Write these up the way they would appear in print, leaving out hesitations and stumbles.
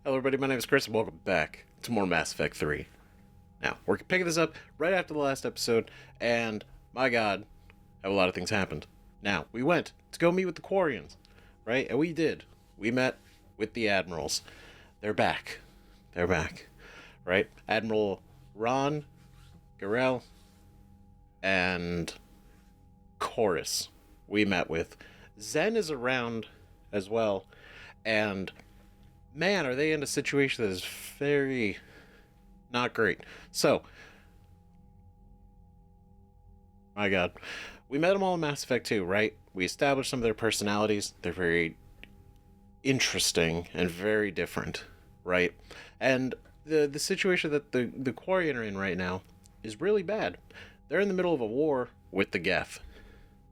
Hello everybody, my name is Chris and welcome back to more Mass Effect 3. Now, we're picking this up right after the last episode, and my god, have a lot of things happened. Now, we went to go meet with the Quarians, right? And we did. We met with the Admirals. They're back. They're back, right? Admiral Ron, Garel, and Chorus we met with. Xen is around as well, and man, are they in a situation that is very not great. So, my god. We met them all in Mass Effect 2, right? We established some of their personalities. They're very interesting and very different, right? And the situation that the Quarian are in right now is really bad. They're in the middle of a war with the Geth.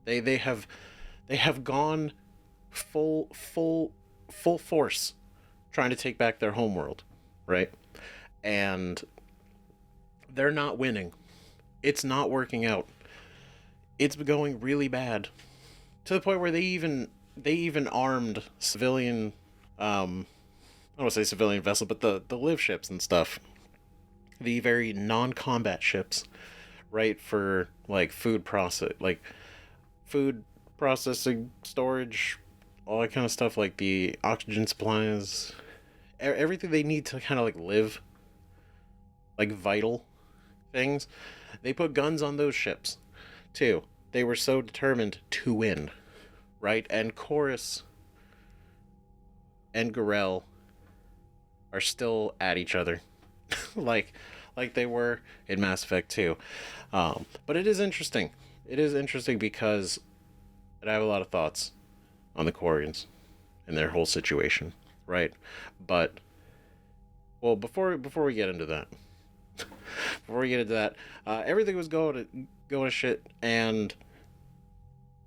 They have gone full force trying to take back their homeworld, right? And they're not winning. It's not working out. It's going really bad, to the point where they even armed civilian, I don't want to say civilian vessel, but the live ships and stuff, the very non-combat ships, right, for like food processing, storage, all that kind of stuff, like the oxygen supplies, everything they need to kind of like live, like vital things. They put guns on those ships too. They were so determined to win, right? And Chorus and Garel are still at each other like they were in Mass Effect 2. But it is interesting. It is interesting because I have a lot of thoughts on the Quarians and their whole situation, right? But, well, before we get into that, everything was going to shit, and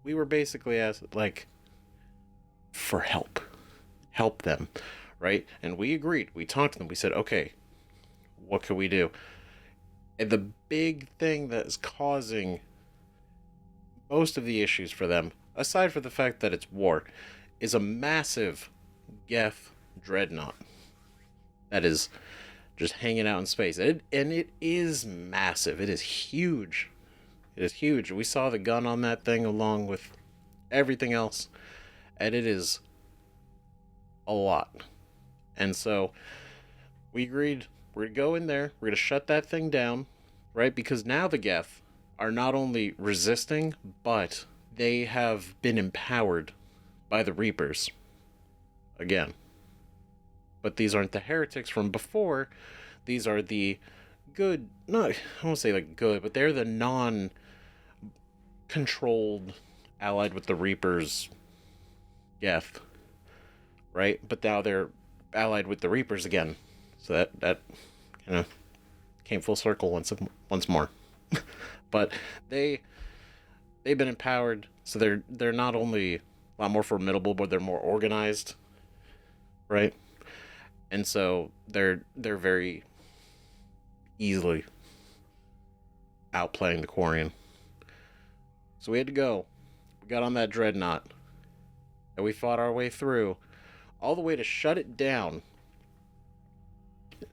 we were basically asked, like, for help them, right? And we agreed. We talked to them. We said, okay, what can we do? And the big thing that is causing most of the issues for them, aside from the fact that it's war, is a massive Geth dreadnought that is just hanging out in space. And it is massive. It is huge. It is huge. We saw the gun on that thing along with everything else, and it is a lot. And so we agreed we're going to go in there, we're going to shut that thing down, right? Because now the Geth are not only resisting, but they have been empowered by the Reapers again. But these aren't the heretics from before. These are the good, not, I won't say like good, but they're the non-controlled, allied with the Reapers Geth, right? But now they're allied with the Reapers again. So that kind of came full circle once more. But they've been empowered, so they're not only a lot more formidable, but they're more organized, right? And so they're very easily outplaying the Quarian. So we had to go. We got on that dreadnought, and we fought our way through, all the way to shut it down.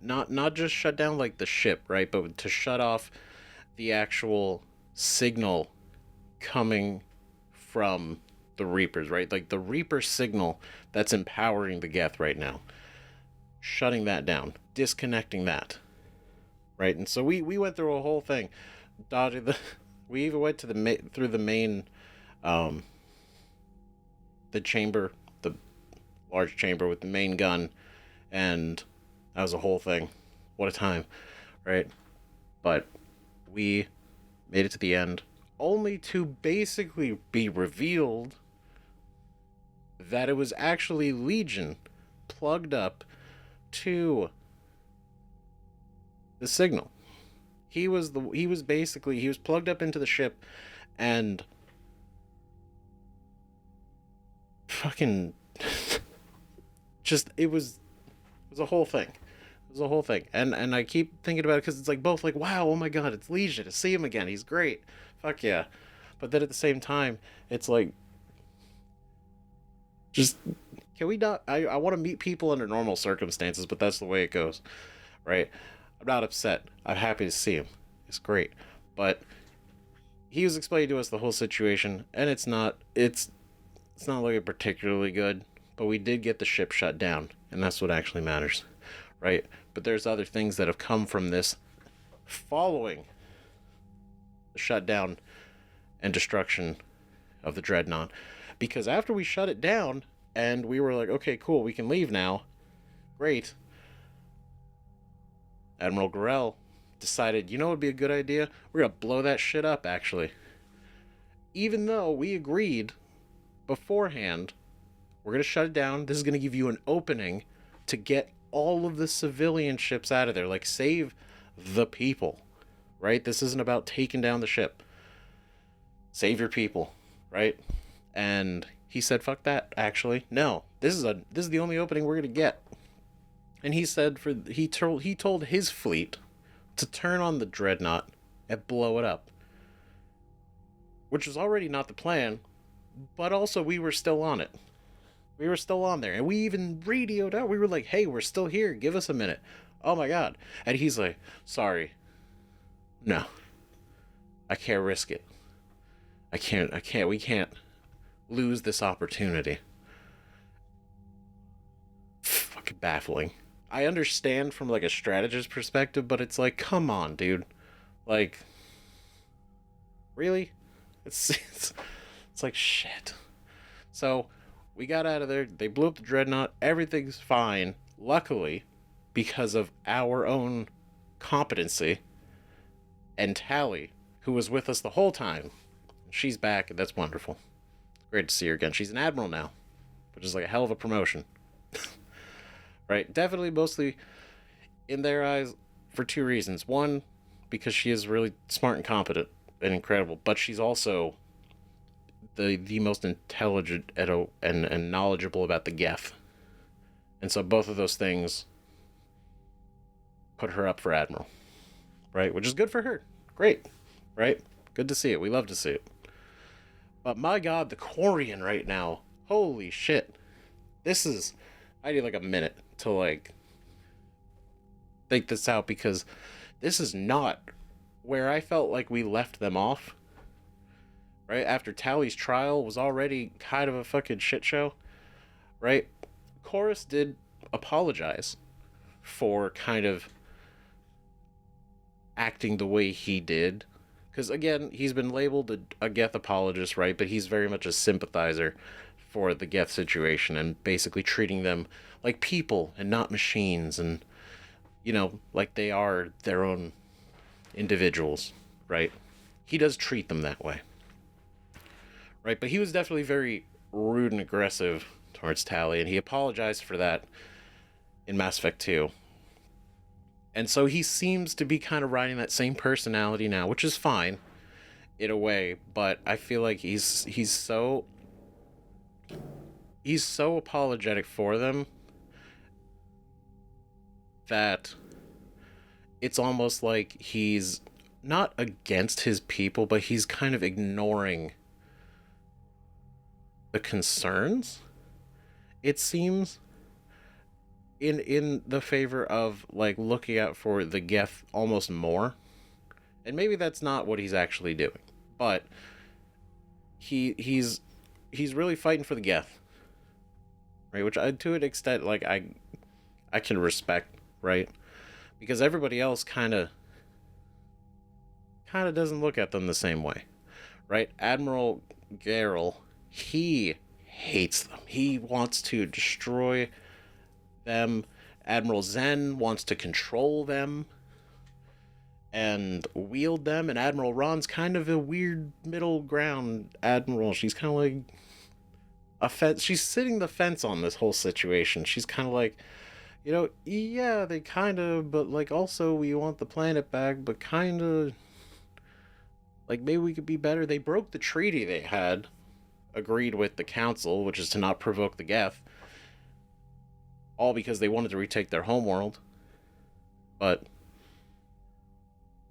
Not just shut down like the ship, right? But to shut off the actual signal coming from the Reapers, right? Like the Reaper signal that's empowering the Geth right now. Shutting that down, disconnecting that, right? And so we went through a whole thing, dodging we even went to through the main, the chamber, the large chamber with the main gun, and that was a whole thing. What a time, right? But we made it to the end, only to basically be revealed that it was actually Legion plugged up to the signal. He was plugged up into the ship, and fucking just it was a whole thing. It was a whole thing. And I keep thinking about it because it's like both like, wow, oh my god, it's Legion, to see him again, he's great, fuck yeah. But then at the same time, it's like, just Can we not? I want to meet people under normal circumstances, but that's the way it goes, right? I'm not upset. I'm happy to see him. It's great. But he was explaining to us the whole situation, and it's not looking particularly good. But we did get the ship shut down, and that's what actually matters, right? But there's other things that have come from this following the shutdown and destruction of the dreadnought. Because after we shut it down, and we were like, okay, cool, we can leave now. Great. Admiral Gorell decided, you know what would be a good idea? We're going to blow that shit up, actually. Even though we agreed beforehand, we're going to shut it down. This is going to give you an opening to get all of the civilian ships out of there. Like, save the people, right? This isn't about taking down the ship. Save your people, right? And he said, fuck that, actually. No, this is the only opening we're going to get. And he said he told his fleet to turn on the dreadnought and blow it up. Which was already not the plan, but also we were still on it. We were still on there, and we even radioed out. We were like, hey, we're still here. Give us a minute. Oh my god. And he's like, sorry. No. I can't risk it. We can't lose this opportunity. Fucking baffling. I understand from like a strategist perspective, but it's like, come on, dude. Like, really? It's like shit. So we got out of there. They blew up the dreadnought. Everything's fine. Luckily, because of our own competency, and Tali, who was with us the whole time, she's back, and that's wonderful. Great to see her again. She's an admiral now, which is like a hell of a promotion. Right? Definitely mostly in their eyes for two reasons. One, because she is really smart and competent and incredible, but she's also the most intelligent and knowledgeable about the Geth. And so both of those things put her up for admiral. Right? Which is good for her. Great. Right? Good to see it. We love to see it. But my god, the Quarian right now. Holy shit. I need like a minute to like think this out, because this is not where I felt like we left them off. Right? After Tali's trial was already kind of a fucking shit show. Right? Chorus did apologize for kind of acting the way he did. Because, again, he's been labeled a Geth apologist, right? But he's very much a sympathizer for the Geth situation and basically treating them like people and not machines, and, you know, like they are their own individuals, right? He does treat them that way. Right? But he was definitely very rude and aggressive towards Tali, and he apologized for that in Mass Effect 2. And so he seems to be kind of riding that same personality now, which is fine in a way, but I feel like he's so apologetic for them that it's almost like he's not against his people, but he's kind of ignoring the concerns, it seems, in the favor of like looking out for the Geth almost more. And maybe that's not what he's actually doing, but he's really fighting for the Geth, right? Which to an extent, like I can respect, right? Because everybody else kind of doesn't look at them the same way, right? Admiral Geralt, he hates them. He wants to destroy them. Admiral Xen wants to control them and wield them, and Admiral Ron's kind of a weird middle ground admiral. She's kind of like she's sitting the fence on this whole situation. She's kind of like, you know, yeah, they kind of, but like also we want the planet back, but kind of like maybe we could be better. They broke the treaty they had agreed with the council, which is to not provoke the Geth, all because they wanted to retake their homeworld. But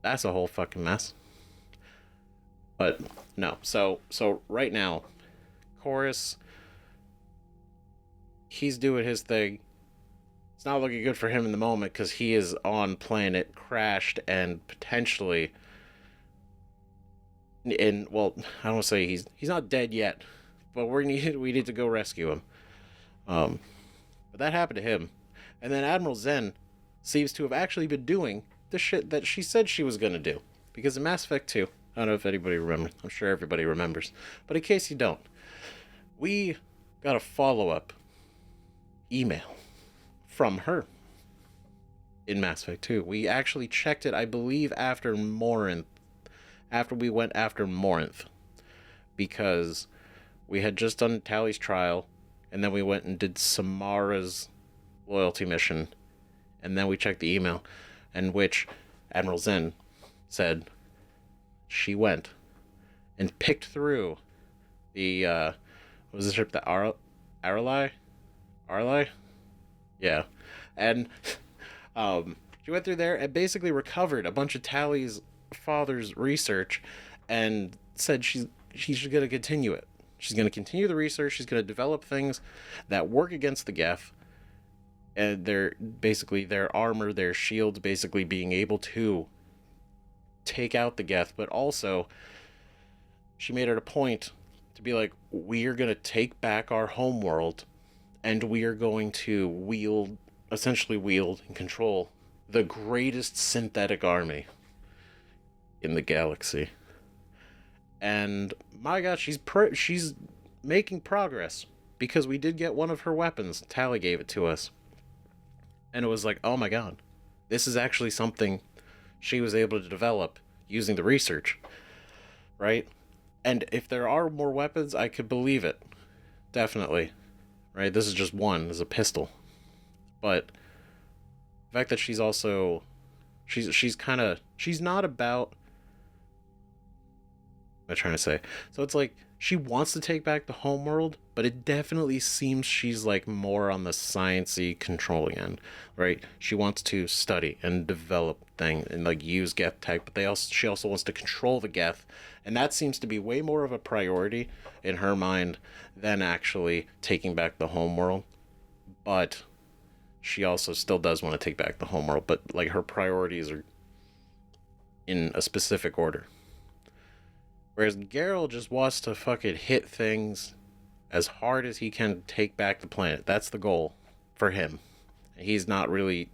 that's a whole fucking mess. But no, so right now, Chorus, he's doing his thing. It's not looking good for him in the moment because he is on planet crashed and potentially in, well, I don't want to say he's not dead yet, but we need to go rescue him. But that happened to him, and then Admiral Xen seems to have actually been doing the shit that she said she was gonna do. Because in Mass Effect 2, I don't know if anybody remembers. I'm sure everybody remembers, but in case you don't, we got a follow-up email from her in Mass Effect 2. We actually checked it, I believe, after Morinth. After we went after Morinth. Because we had just done Tali's trial, and then we went and did Samara's loyalty mission, and then we checked the email, in which Admiral Xen said she went and picked through the, what was the ship, the Arali? Yeah. And she went through there and basically recovered a bunch of Tali's father's research and said she's going to continue it. She's going to continue the research. She's going to develop things that work against the Geth. And their armor, their shields, basically being able to take out the Geth. But also, she made it a point to be like, we are going to take back our homeworld. And we are going to essentially wield and control the greatest synthetic army in the galaxy. And my God, she's making progress, because we did get one of her weapons. Tali gave it to us, and it was like, oh my God, this is actually something she was able to develop using the research, right? And if there are more weapons, I could believe it, definitely, right? This is just one, as a pistol, but the fact that she's also she's not about, what am I trying to say? So it's like she wants to take back the homeworld, but it definitely seems she's like more on the sciencey controlling end, right? She wants to study and develop things and like use Geth tech, but she also wants to control the Geth, and that seems to be way more of a priority in her mind than actually taking back the homeworld. But she also still does want to take back the homeworld, but like her priorities are in a specific order. Whereas Geralt just wants to fucking hit things as hard as he can to take back the planet. That's the goal for him. He's not really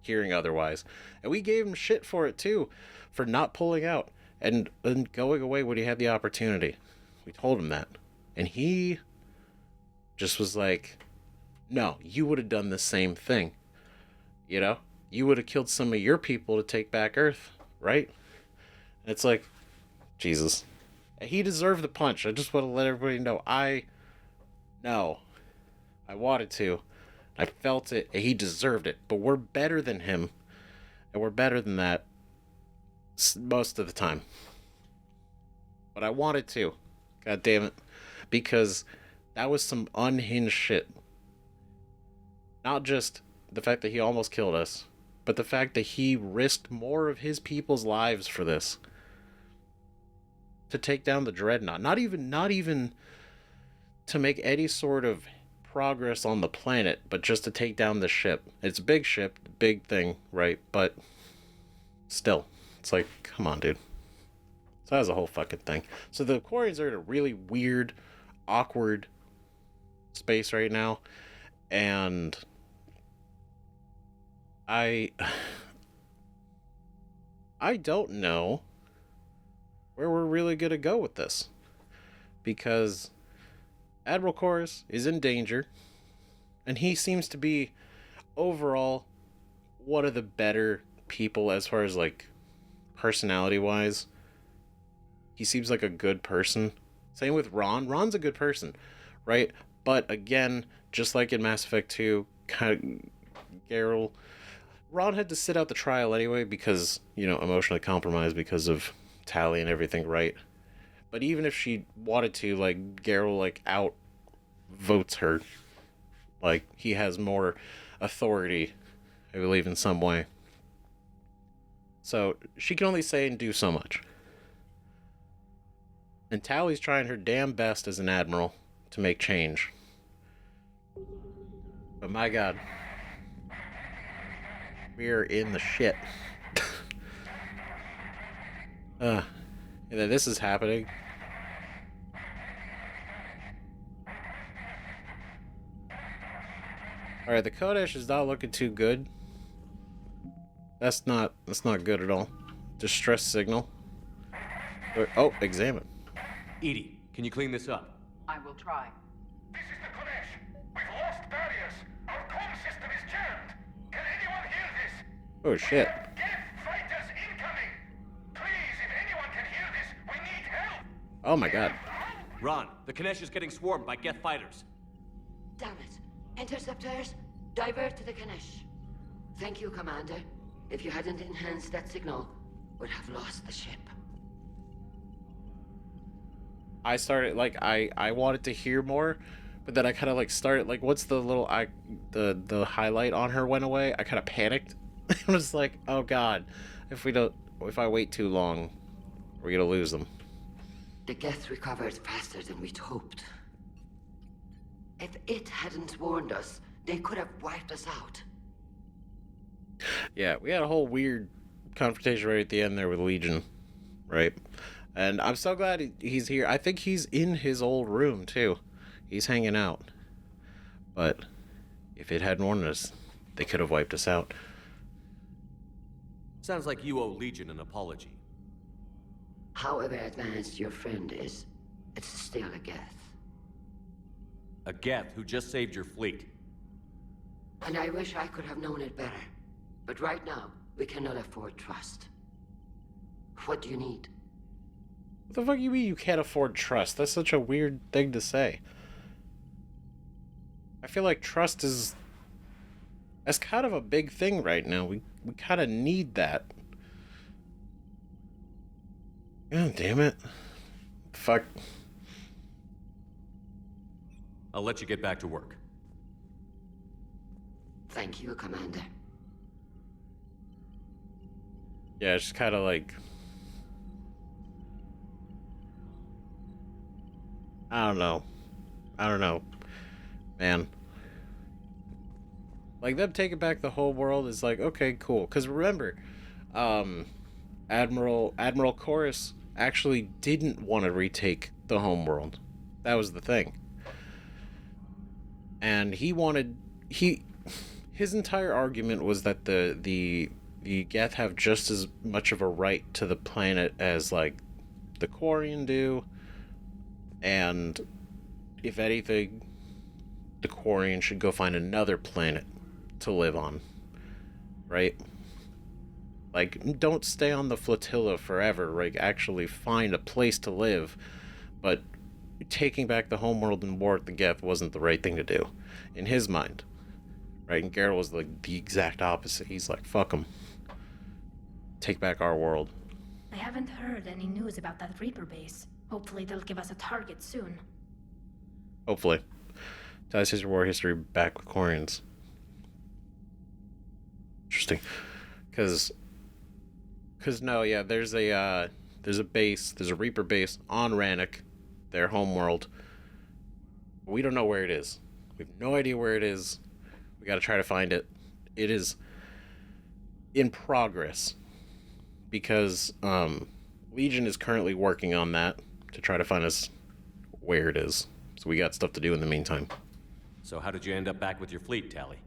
hearing otherwise. And we gave him shit for it too, for not pulling out and going away when he had the opportunity. We told him that. And he just was like, no, you would have done the same thing. You know? You would have killed some of your people to take back Earth, right? And it's like, Jesus. He deserved the punch. I just want to let everybody know. I wanted to. I felt it. And he deserved it. But we're better than him. And we're better than that most of the time. But I wanted to. God damn it. Because that was some unhinged shit. Not just the fact that he almost killed us, but the fact that he risked more of his people's lives for this. To take down the dreadnought. Not even to make any sort of progress on the planet, but just to take down the ship. It's a big ship, big thing, right? But still, it's like, come on, dude. So that was a whole fucking thing. So the Quarians are in a really weird, awkward space right now, and I don't know where we're really going to go with this, because Admiral Chorus is in danger, and he seems to be overall one of the better people as far as like personality wise. He seems like a good person. Same with Ron. Ron's a good person, right? But again, just like in Mass Effect 2, kind of Geralt, Ron had to sit out the trial anyway because, emotionally compromised because of Tali and everything, right? But even if she wanted to, like, Geralt, like, out votes her. Like, he has more authority, I believe, in some way. So, she can only say and do so much. And Tali's trying her damn best as an admiral to make change. But my god, we're in the shit. And then this is happening. Alright, the Codex is not looking too good. That's not good at all. Distress signal. Oh, examine. Edie, can you clean this up? I will try. This is the Kodesh. We've lost barriers. Our comm system is jammed. Can anyone hear this? Oh shit. Geth fighters incoming. Please, if anyone can hear this, we need help. Oh my god. Ron, the Kanesh is getting swarmed by Geth fighters. Damn it. Interceptors, divert to the Ganesh. Thank you, Commander. If you hadn't enhanced that signal, we'd have lost the ship. I started like I wanted to hear more, but then I kind of like started like what's the little the highlight on her went away. I kind of panicked. I was like, oh god, if I wait too long, we're gonna lose them. The Geth recovered faster than we'd hoped. If it hadn't warned us, they could have wiped us out. Yeah, we had a whole weird confrontation right at the end there with Legion, right? And I'm so glad he's here. I think he's in his old room too. He's hanging out. But if it hadn't warned us, they could have wiped us out. Sounds like you owe Legion an apology. However advanced your friend is, it's still a Geth. A Geth who just saved your fleet. And I wish I could have known it better. But right now, we cannot afford trust. What do you need? What the fuck you mean you can't afford trust? That's such a weird thing to say. I feel like trust is... That's kind of a big thing right now. We kind of need that. God damn it. Fuck. I'll let you get back to work. Thank you, Commander. Yeah, it's just kind of like... I don't know. Man. Like, them taking back the whole world is like, okay, cool. Because remember, Admiral Chorus actually didn't want to retake the homeworld. That was the thing. And his entire argument was that the Geth have just as much of a right to the planet as, like, the Quarian do. And if anything, the Quarian should go find another planet to live on. Right? Like, don't stay on the flotilla forever. Like, actually find a place to live. But taking back the homeworld and war at the Geth wasn't the right thing to do. In his mind. Right? And Garrett was like the exact opposite. He's like, fuck them. Take back our world. I haven't heard any news about that Reaper base. Hopefully they'll give us a target soon. Hopefully. Ties his war history back with Quarians. Interesting. Cause no, yeah, there's a base, there's a Reaper base on Rannoch, their homeworld. We don't know where it is. We have no idea where it is. We gotta try to find it. It is in progress. Because Legion is currently working on that to try to find us where it is. So we got stuff to do in the meantime. So how did you end up back with your fleet, Tali?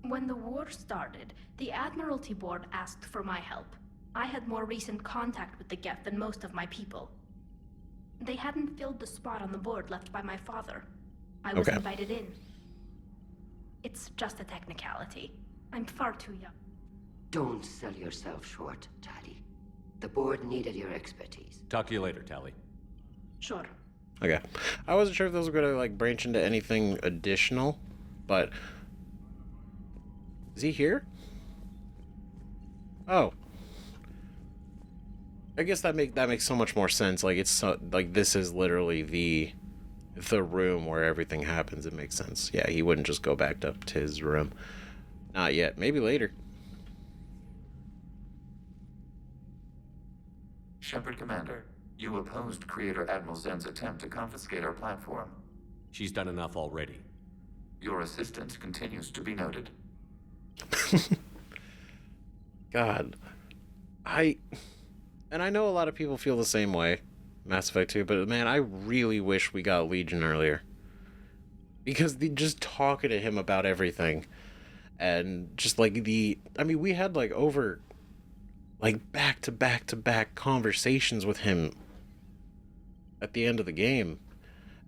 When the war started, the Admiralty Board asked for my help. I had more recent contact with the Geth than most of my people. They hadn't filled the spot on the board left by my father. I was invited in. It's just a technicality. I'm far too young. Don't sell yourself short, Tali. The board needed your expertise. Talk to you later, Tali. Sure. Okay. I wasn't sure if those were going to, like, branch into anything additional, but... Is he here? Oh. I guess that makes so much more sense. Like, it's so, like, this is literally the room where everything happens. It makes sense. Yeah, he wouldn't just go back up to his room. Not yet. Maybe later. Shepard Commander, you opposed Creator Admiral Xen's attempt to confiscate our platform. She's done enough already. Your assistance continues to be noted. God. And I know a lot of people feel the same way, Mass Effect 2, but man, I really wish we got Legion earlier. Because just talking to him about everything, and just like we had like over, like back to back to back conversations with him at the end of the game,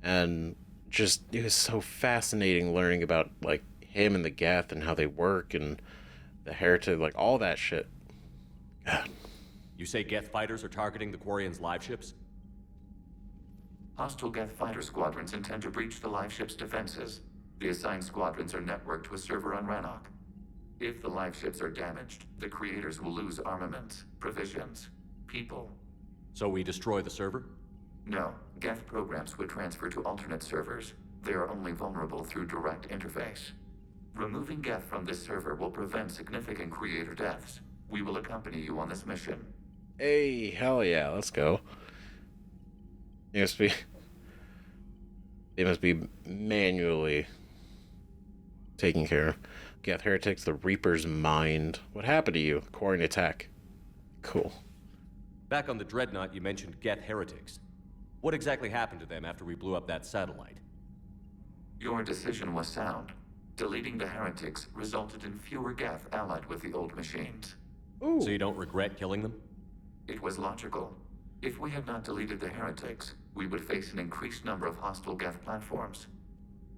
and just, it was so fascinating learning about like him and the Geth and how they work and the Heritage, like all that shit. God. You say Geth fighters are targeting the Quarians' live ships? Hostile Geth fighter squadrons intend to breach the live ship's defenses. The assigned squadrons are networked to a server on Rannoch. If the live ships are damaged, the creators will lose armaments, provisions, people. So we destroy the server? No, Geth programs would transfer to alternate servers. They are only vulnerable through direct interface. Removing Geth from this server will prevent significant creator deaths. We will accompany you on this mission. Hey, hell yeah, let's go. They must be manually taken care of. Geth heretics, the Reaper's mind. What happened to you? Quarian attack. Cool. Back on the dreadnought, you mentioned Geth heretics. What exactly happened to them after we blew up that satellite? Your decision was sound. Deleting the heretics resulted in fewer Geth allied with the old machines. Ooh. So you don't regret killing them? It was logical. If we had not deleted the heretics, we would face an increased number of hostile Geth platforms.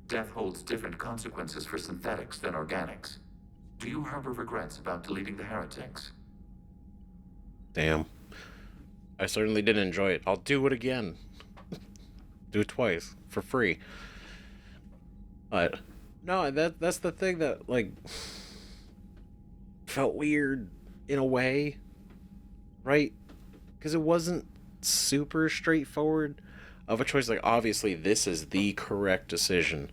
Death holds different consequences for synthetics than organics. Do you harbor regrets about deleting the heretics? Damn. I certainly did enjoy it. I'll do it again. Do it twice. For free. But, no, that's the thing that, like, felt weird in a way. Right? Because it wasn't super straightforward of a choice. Like, obviously this is the correct decision,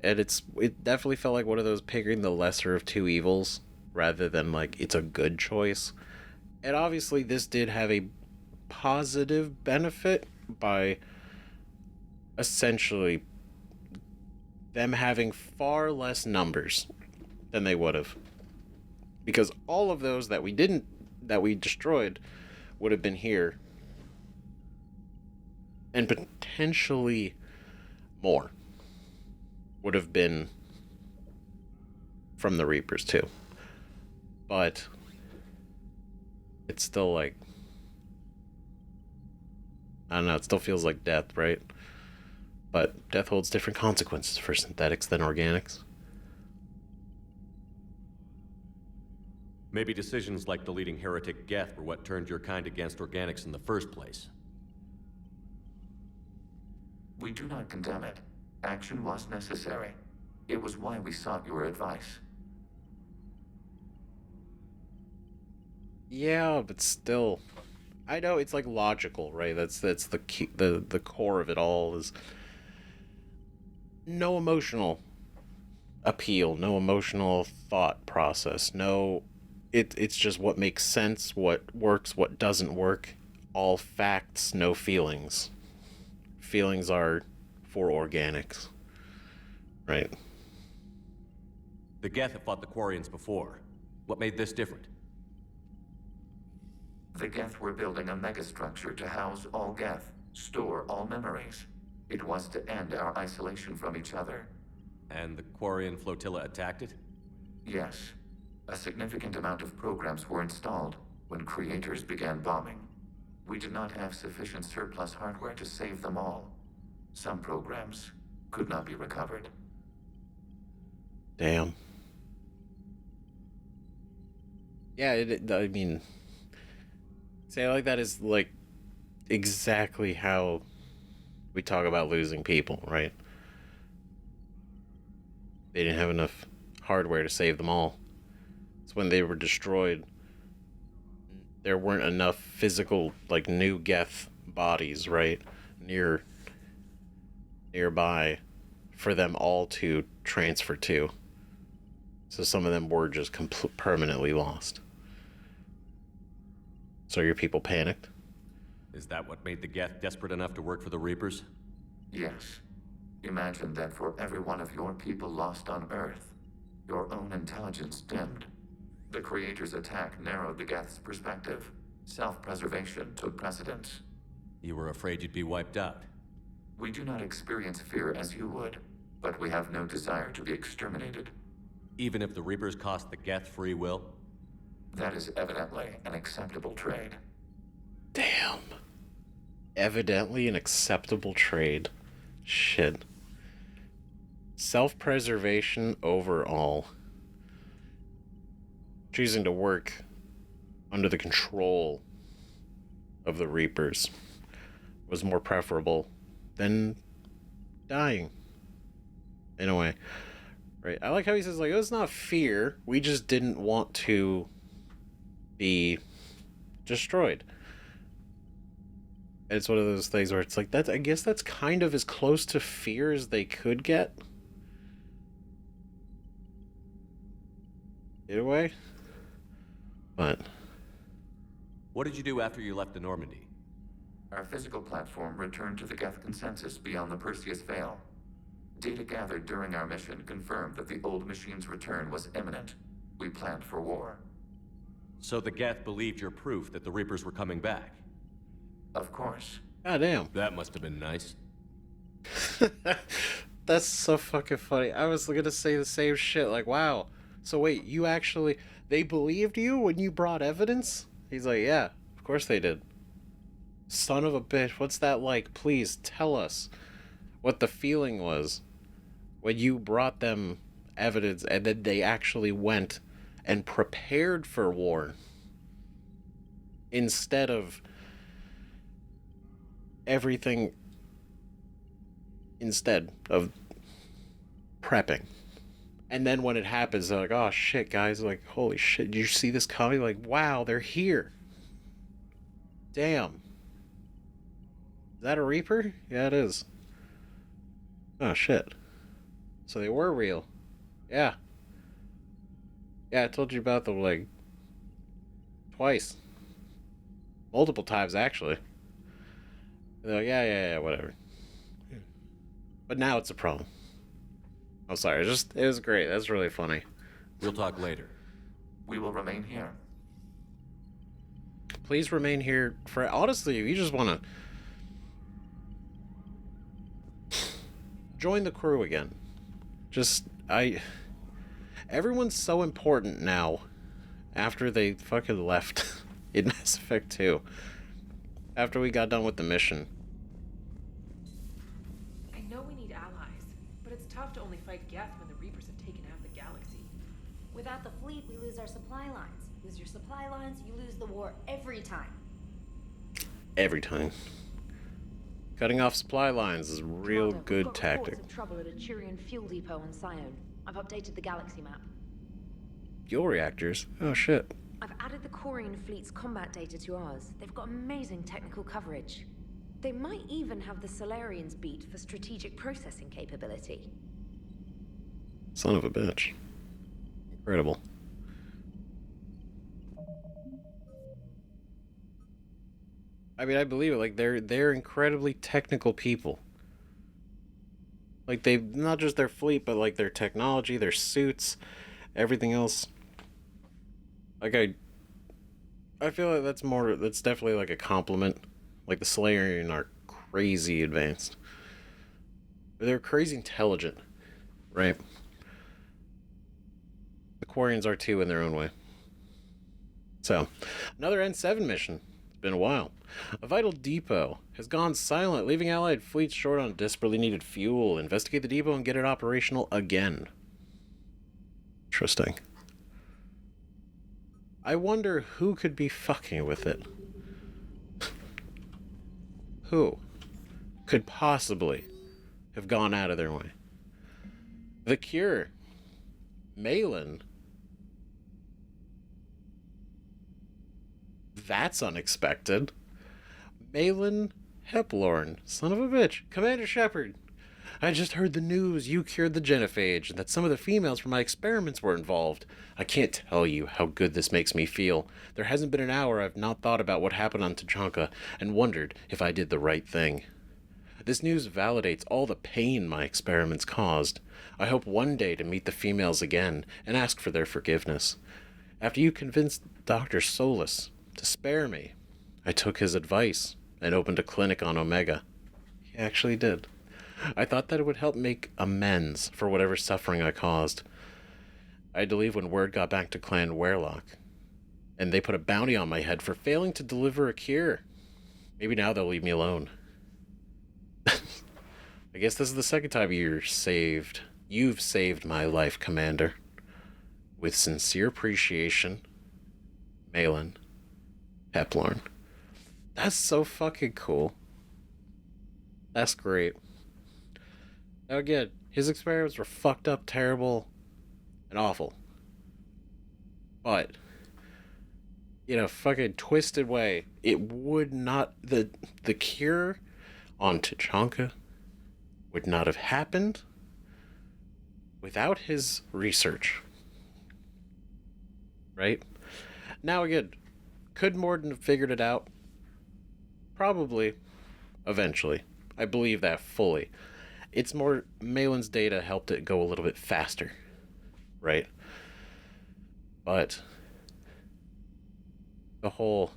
and it definitely felt like one of those picking the lesser of two evils rather than like it's a good choice. And obviously this did have a positive benefit by essentially them having far less numbers than they would have, because all of those that we destroyed would have been here, and potentially more would have been from the Reapers too. But it's still like, I don't know, it still feels like death, right? But death holds different consequences for synthetics than organics. Maybe decisions like deleting heretic Geth were what turned your kind against organics in the first place. We do not condemn it. Action was necessary. It was why we sought your advice. Yeah, but still, I know it's like logical, right? That's the key, the core of it all is no emotional appeal, no emotional thought process, no. It's just what makes sense, what works, what doesn't work. All facts, no feelings. Feelings are for organics. Right? The Geth have fought the Quarians before. What made this different? The Geth were building a megastructure to house all Geth, store all memories. It was to end our isolation from each other. And the Quarian flotilla attacked it? Yes. A significant amount of programs were installed when creators began bombing. We did not have sufficient surplus hardware to save them all. Some programs could not be recovered. Damn. Yeah, I mean, say like that is like exactly how we talk about losing people, right? They didn't have enough hardware to save them all. So when they were destroyed, there weren't enough physical, like, new Geth bodies, right, nearby for them all to transfer to. So some of them were just permanently lost. So your people panicked? Is that what made the Geth desperate enough to work for the Reapers? Yes. Imagine that for every one of your people lost on Earth, your own intelligence dimmed. The Creator's attack narrowed the Geth's perspective. Self-preservation took precedence. You were afraid you'd be wiped out. We do not experience fear as you would, but we have no desire to be exterminated. Even if the Reapers cost the Geth free will? That is evidently an acceptable trade. Damn. Evidently an acceptable trade. Shit. Self-preservation overall. Choosing to work under the control of the Reapers was more preferable than dying. In a way. Right? I like how he says, like, oh, it's not fear. We just didn't want to be destroyed. It's one of those things where it's like, I guess that's kind of as close to fear as they could get. In a way. But What did you do after you left the Normandy? Our physical platform returned to the Geth consensus beyond the Perseus Veil. Data gathered during our mission confirmed that the old machine's return was imminent. We planned for war. So the Geth believed your proof that the Reapers were coming back? Of course. goddamn. That must have been nice. That's so fucking funny. I was gonna say the same shit. Like, wow. So wait, you actually... They believed you when you brought evidence? He's like, yeah, of course they did. Son of a bitch, what's that like? Please tell us what the feeling was when you brought them evidence and then they actually went and prepared for war instead of everything, instead of prepping. And then when it happens, they're like, oh shit, guys, like, holy shit, did you see this coming? Like, wow, they're here. Damn. Is that a Reaper? Yeah, it is. Oh shit. So they were real. Yeah. Yeah, I told you about them, like, twice. Multiple times, actually. They're like, yeah, whatever. But now it's a problem. I'm sorry, it was great. That's really funny. We'll talk later. We will remain here. Please remain here for... Honestly, if you just want to... join the crew again. Everyone's so important now. After they fucking left in Mass Effect 2. After we got done with the mission. I know we need allies, but it's tough to only fight Geth when the Reapers have taken half the galaxy. Without the fleet, we lose our supply lines. Lose your supply lines, you lose the war every time. Every time. Cutting off supply lines is a real Commander, good we've got tactic. reports of trouble at a Turian fuel depot on Scion. I've updated the galaxy map. Fuel reactors? Oh shit. I've added the Quarian fleet's combat data to ours. They've got amazing technical coverage. They might even have the Solarians beat for strategic processing capability. Son of a bitch. Incredible. I mean, I believe it. Like, they're incredibly technical people. Like, they not just their fleet, but like their technology, their suits, everything else. Like, I feel like that's definitely like a compliment. Like, the Solarian are crazy advanced. They're crazy intelligent, right? The Quarians are too in their own way. So, another N7 mission. It's been a while. A vital depot has gone silent, leaving Allied fleets short on desperately needed fuel. Investigate the depot and get it operational again. Interesting. I wonder who could be fucking with it. Who could possibly have gone out of their way? The Cure. Maelon. That's unexpected. Maelon Heplorn. Son of a bitch. Commander Shepard. I just heard the news you cured the genophage and that some of the females from my experiments were involved. I can't tell you how good this makes me feel. There hasn't been an hour I've not thought about what happened on Tachanka and wondered if I did the right thing. This news validates all the pain my experiments caused. I hope one day to meet the females again and ask for their forgiveness. After you convinced Dr. Solus to spare me, I took his advice and opened a clinic on Omega. He actually did. I thought that it would help make amends for whatever suffering I caused. I had to leave when word got back to Clan Warlock, and they put a bounty on my head for failing to deliver a cure. Maybe now they'll leave me alone. I guess this is the second time you've saved my life, Commander. With sincere appreciation, Maelon, Peplorn. That's so fucking cool. That's great. Now again, his experiments were fucked up, terrible, and awful. But, in a fucking twisted way, it would not... The cure on Tachanka would not have happened without his research. Right? Now again, could Morden have figured it out? Probably. Eventually. I believe that fully. It's more Maelon's data helped it go a little bit faster. Right? But the whole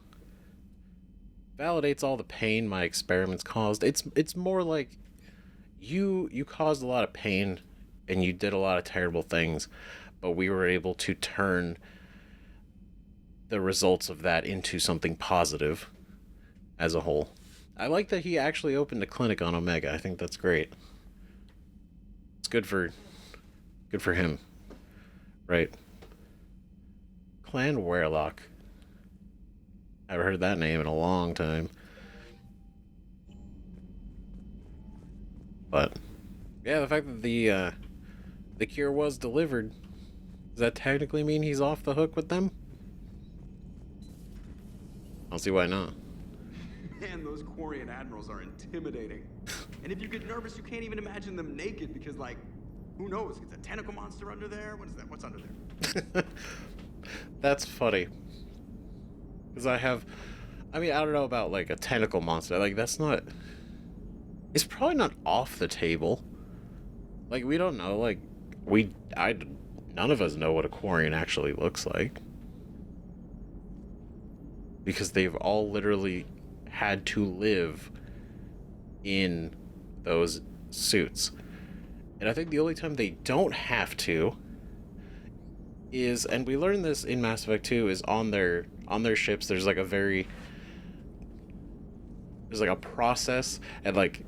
validates all the pain my experiments caused. It's more like you caused a lot of pain and you did a lot of terrible things, but we were able to turn the results of that into something positive as a whole. I like that he actually opened a clinic on Omega. I think that's great. It's good for him. Right. Clan Warlock. I haven't heard that name in a long time. But yeah, the fact that the cure was delivered, does that technically mean he's off the hook with them? I don't see why not. Man, those Quarian admirals are intimidating. And if you get nervous, you can't even imagine them naked because, like, who knows? It's a tentacle monster under there? What is that? What's under there? That's funny. Because I don't know about, like, a tentacle monster. Like, that's not... It's probably not off the table. Like, we don't know. Like, none of us know what a Quarian actually looks like. Because they've all literally had to live in those suits. And I think the only time they don't have to is, and we learned this in Mass Effect 2, is on their ships there's like a process and like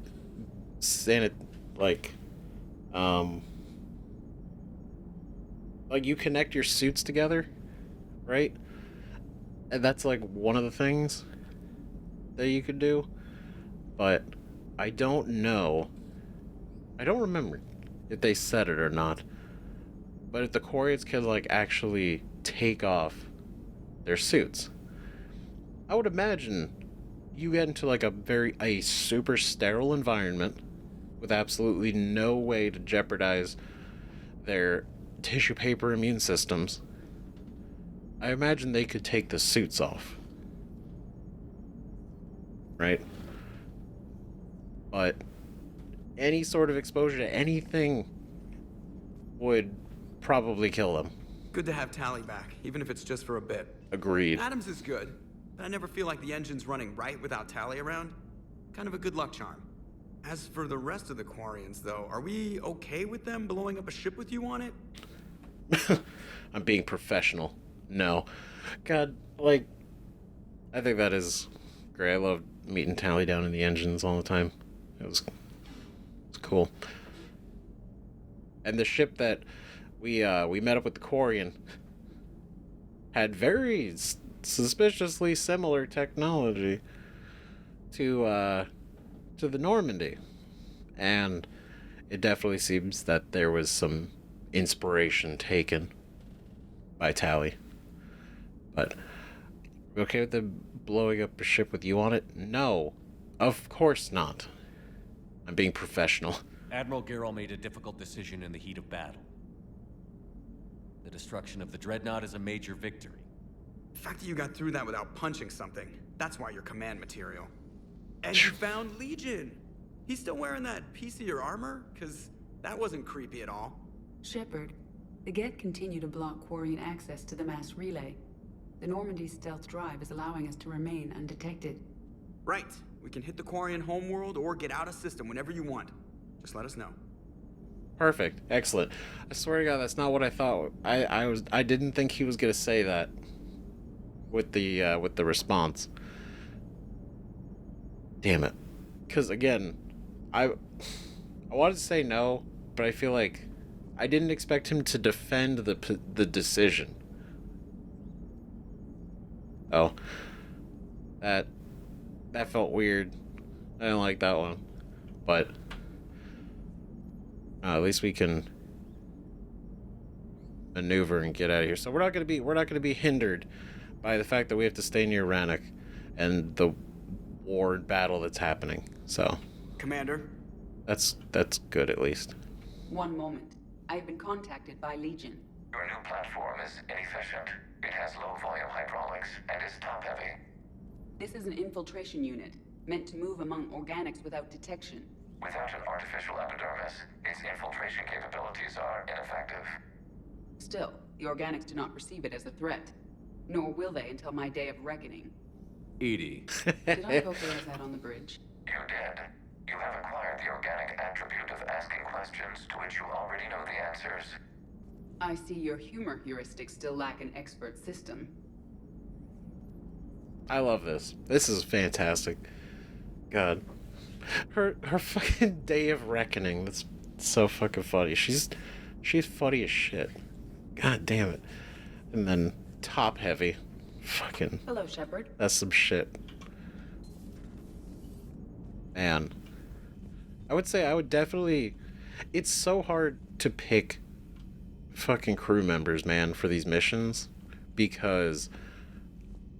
you connect your suits together, right? And that's like one of the things that you could do. But I don't remember if they said it or not. But if the Quarians could like actually take off their suits, I would imagine you get into like a super sterile environment with absolutely no way to jeopardize their tissue paper immune systems. I imagine they could take the suits off. Right? But any sort of exposure to anything would probably kill them. Good to have Tali back, even if it's just for a bit. Agreed. Adams is good, but I never feel like the engine's running right without Tali around. Kind of a good luck charm. As for the rest of the Quarians, though, are we okay with them blowing up a ship with you on it? I'm being professional. No. God, like, I think that is great. I love meeting Tali down in the engines all the time. It's cool. And the ship that we met up with the Quarian had very suspiciously similar technology to the Normandy. And it definitely seems that there was some inspiration taken by Tali. But, we okay with them blowing up a ship with you on it? No. Of course not. I'm being professional. Admiral Geralt made a difficult decision in the heat of battle. The destruction of the dreadnought is a major victory. The fact that you got through that without punching something, that's why you're command material. And you found Legion! He's still wearing that piece of your armor? Cause that wasn't creepy at all. Shepard, the Geth continue to block Quarian access to the mass relay. The Normandy stealth drive is allowing us to remain undetected. Right. We can hit the Quarian homeworld or get out of system whenever you want. Just let us know. Perfect. Excellent. I swear to God, that's not what I thought. I didn't think he was gonna say that with the response. Damn it. Because again, I wanted to say no, but I feel like I didn't expect him to defend the decision. Oh, that felt weird. I didn't like that one, but at least we can maneuver and get out of here. So we're not gonna be hindered by the fact that we have to stay near Rannoch and the war and battle that's happening. So, Commander? That's good at least. One moment. I've been contacted by Legion. Your new platform is inefficient. It has low-volume hydraulics and is top-heavy. This is an infiltration unit, meant to move among organics without detection. Without an artificial epidermis, its infiltration capabilities are ineffective. Still, the organics do not perceive it as a threat. Nor will they until my day of reckoning. Edie. Did I vocalize that on the bridge? You did. You have acquired the organic attribute of asking questions to which you already know the answers. I see your humor heuristics still lack an expert system. I love this. This is fantastic. God. Her fucking day of reckoning. That's so fucking funny. She's funny as shit. God damn it. And then top heavy. Fucking. Hello, Shepard. That's some shit. Man. I would say I would definitely... It's so hard to pick fucking crew members, man, for these missions. Because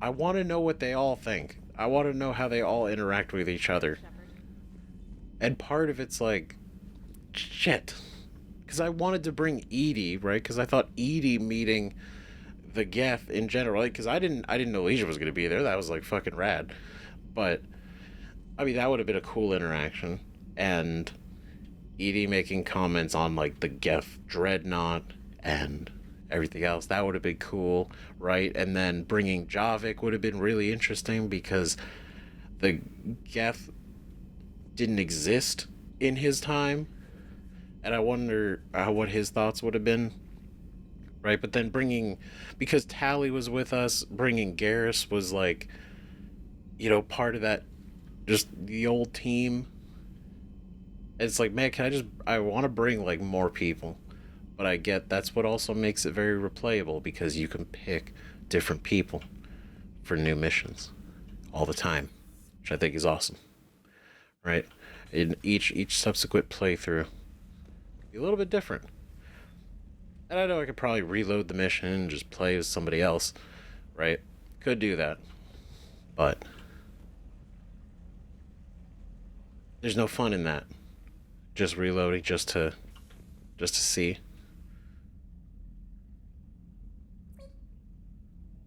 I want to know what they all think. I want to know how they all interact with each other. And part of it's like... Shit. Because I wanted to bring Edie, right? Because I thought Edie meeting the Geth in general, like, because I didn't know Legion was going to be there. That was like fucking rad. But I mean, that would have been a cool interaction. And Edie making comments on like the Geth dreadnought and everything else, that would have been cool, right? And then bringing Javik would have been really interesting because the Geth didn't exist in his time, and I wonder what his thoughts would have been, right? But then because Tali was with us, bringing Garrus was like, you know, part of that, just the old team. It's like, man, I want to bring like more people, but I get that's what also makes it very replayable, because you can pick different people for new missions all the time, which I think is awesome, right? In each subsequent playthrough, be a little bit different. And I know I could probably reload the mission and just play as somebody else, right? Could do that, but there's no fun in that. Just reloading just to see.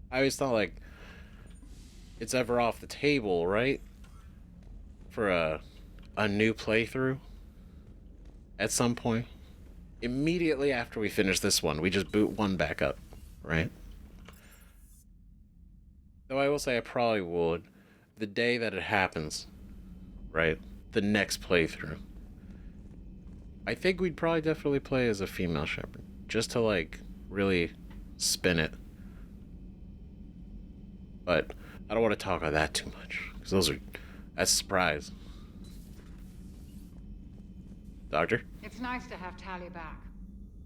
I always thought like it's ever off the table, right? For a new playthrough at some point. Immediately after we finish this one, we just boot one back up, right? Though I will say I probably would, the day that it happens, right? The next playthrough. I think we'd probably definitely play as a female Shepard, just to like really spin it. But I don't want to talk about that too much, because that's a surprise. Doctor? It's nice to have Tali back.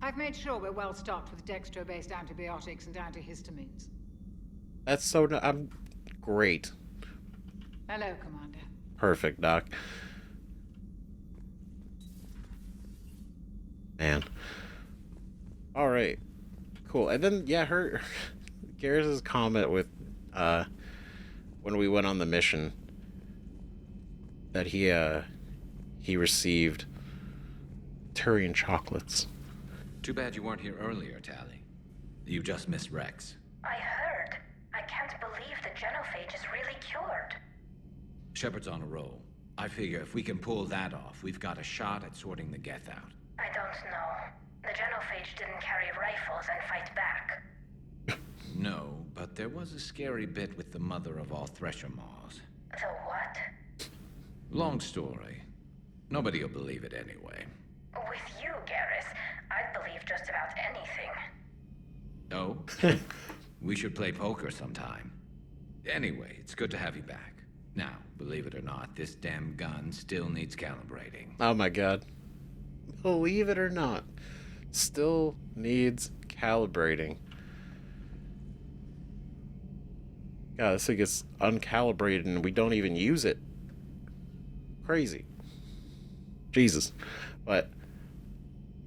I've made sure we're well stocked with dextro-based antibiotics and antihistamines. That's so... I'm great. Hello, Commander. Perfect, Doc. Man. Alright. Cool. And then, yeah, Garrus' comment with, when we went on the mission, that he received Turian chocolates. Too bad you weren't here earlier, Tali. You just missed Rex. I heard. I can't believe the genophage is really cured. Shepard's on a roll. I figure if we can pull that off, we've got a shot at sorting the Geth out. I don't know. The genophage didn't carry rifles and fight back. No, but there was a scary bit with the mother of all Thresher Maws. The what? Long story. Nobody'll believe it anyway. With you, Garrus, I'd believe just about anything. Oh? We should play poker sometime. Anyway, it's good to have you back. Now, believe it or not, this damn gun still needs calibrating. Oh my god. Believe it or not, still needs calibrating. God, this thing gets uncalibrated and we don't even use it. Crazy. Jesus. But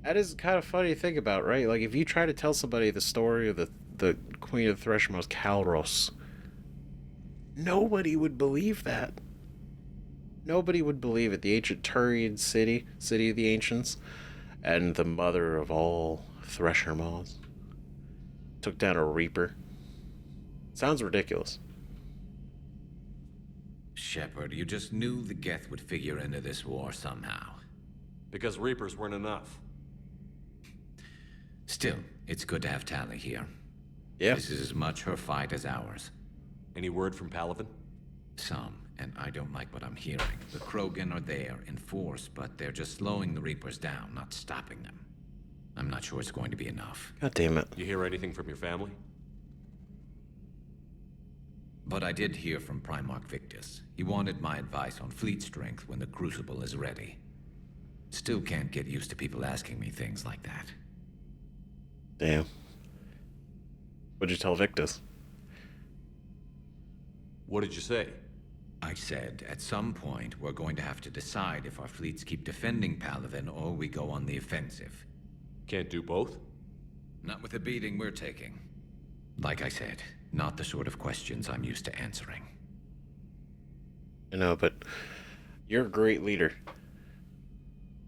that is kind of funny to think about, right? Like, if you try to tell somebody the story of the Queen of the Threshermost, Calros, nobody would believe that. Nobody would believe it. The ancient Turian city of the ancients, and the mother of all Thresher Maws, took down a Reaper. Sounds ridiculous. Shepard, you just knew the Geth would figure into this war somehow. Because Reapers weren't enough. Still, it's good to have Tali here. Yeah. This is as much her fight as ours. Any word from Palaven? Some, and I don't like what I'm hearing. The Krogan are there in force, but they're just slowing the Reapers down, not stopping them. I'm not sure it's going to be enough. God damn it. You hear anything from your family? But I did hear from Primarch Victus. He wanted my advice on fleet strength when the Crucible is ready. Still can't get used to people asking me things like that. Damn. What'd you tell Victus? What did you say? I said, at some point, we're going to have to decide if our fleets keep defending Palaven or we go on the offensive. Can't do both? Not with the beating we're taking. Like I said, not the sort of questions I'm used to answering. I know, but you're a great leader.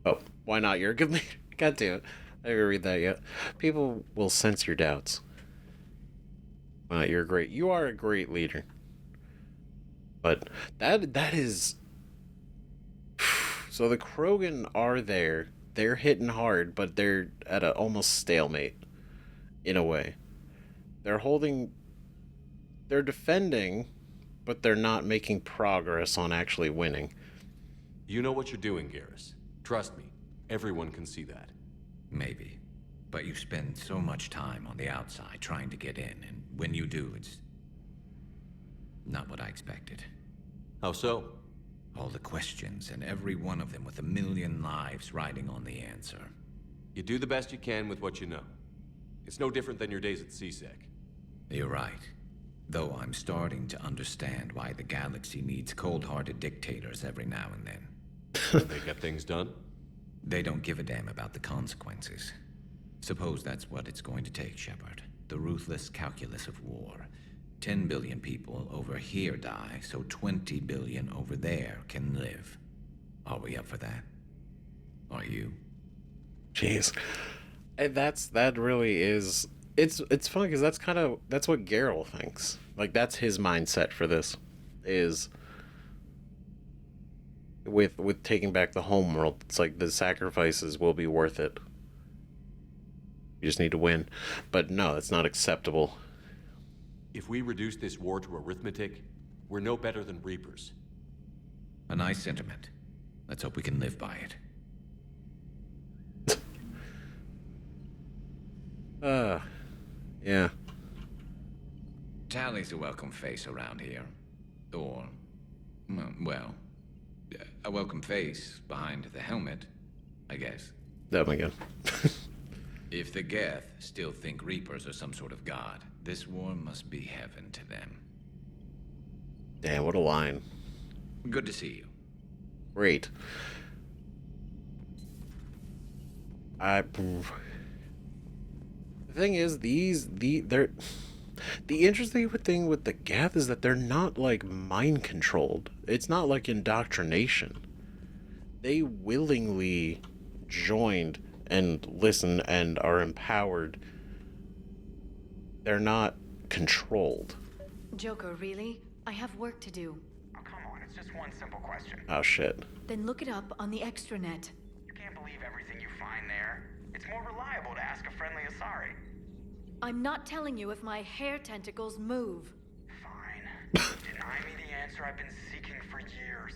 Oh, why not? You're a good leader. God damn it. I didn't read that yet. People will sense your doubts. Why not? You are a great leader. But that is... So the Krogan are there. They're hitting hard, but they're at a almost stalemate. In a way. They're defending, but they're not making progress on actually winning. You know what you're doing, Garrus. Trust me, everyone can see that. Maybe. But you spend so much time on the outside trying to get in, and when you do, it's not what I expected. How so? All the questions, and every one of them with 1,000,000 lives riding on the answer. You do the best you can with what you know. It's no different than your days at CSEC. You're right. Though I'm starting to understand why the galaxy needs cold-hearted dictators every now and then. They get things done? They don't give a damn about the consequences. Suppose that's what it's going to take, Shepard. The ruthless calculus of war. 10 billion people over here die, so 20 billion over there can live. Are we up for that? Are you? Jeez. And that really is... It's funny because that's what Geralt thinks. Like, that's his mindset for this. Is... With taking back the homeworld, it's like the sacrifices will be worth it. You just need to win. But no, it's not acceptable. If we reduce this war to arithmetic, we're no better than Reapers. A nice sentiment. Let's hope we can live by it. Yeah. Tali's a welcome face around here. Or, well, a welcome face behind the helmet, I guess. Oh my god. If the Geth still think Reapers are some sort of god, this war must be heaven to them. Damn, what a line. Good to see you. Great. The thing is, the interesting thing with the Geth is that they're not like mind controlled. It's not like indoctrination. They willingly joined and listen and are empowered. They're not controlled. Joker, really? I have work to do. Oh, come on, It's just one simple question. Oh shit. Then look it up on the extranet. You can't believe everything you find there. It's more reliable to ask a friendly Asari. I'm not telling you if my hair tentacles move. Deny me the answer I've been seeking for years.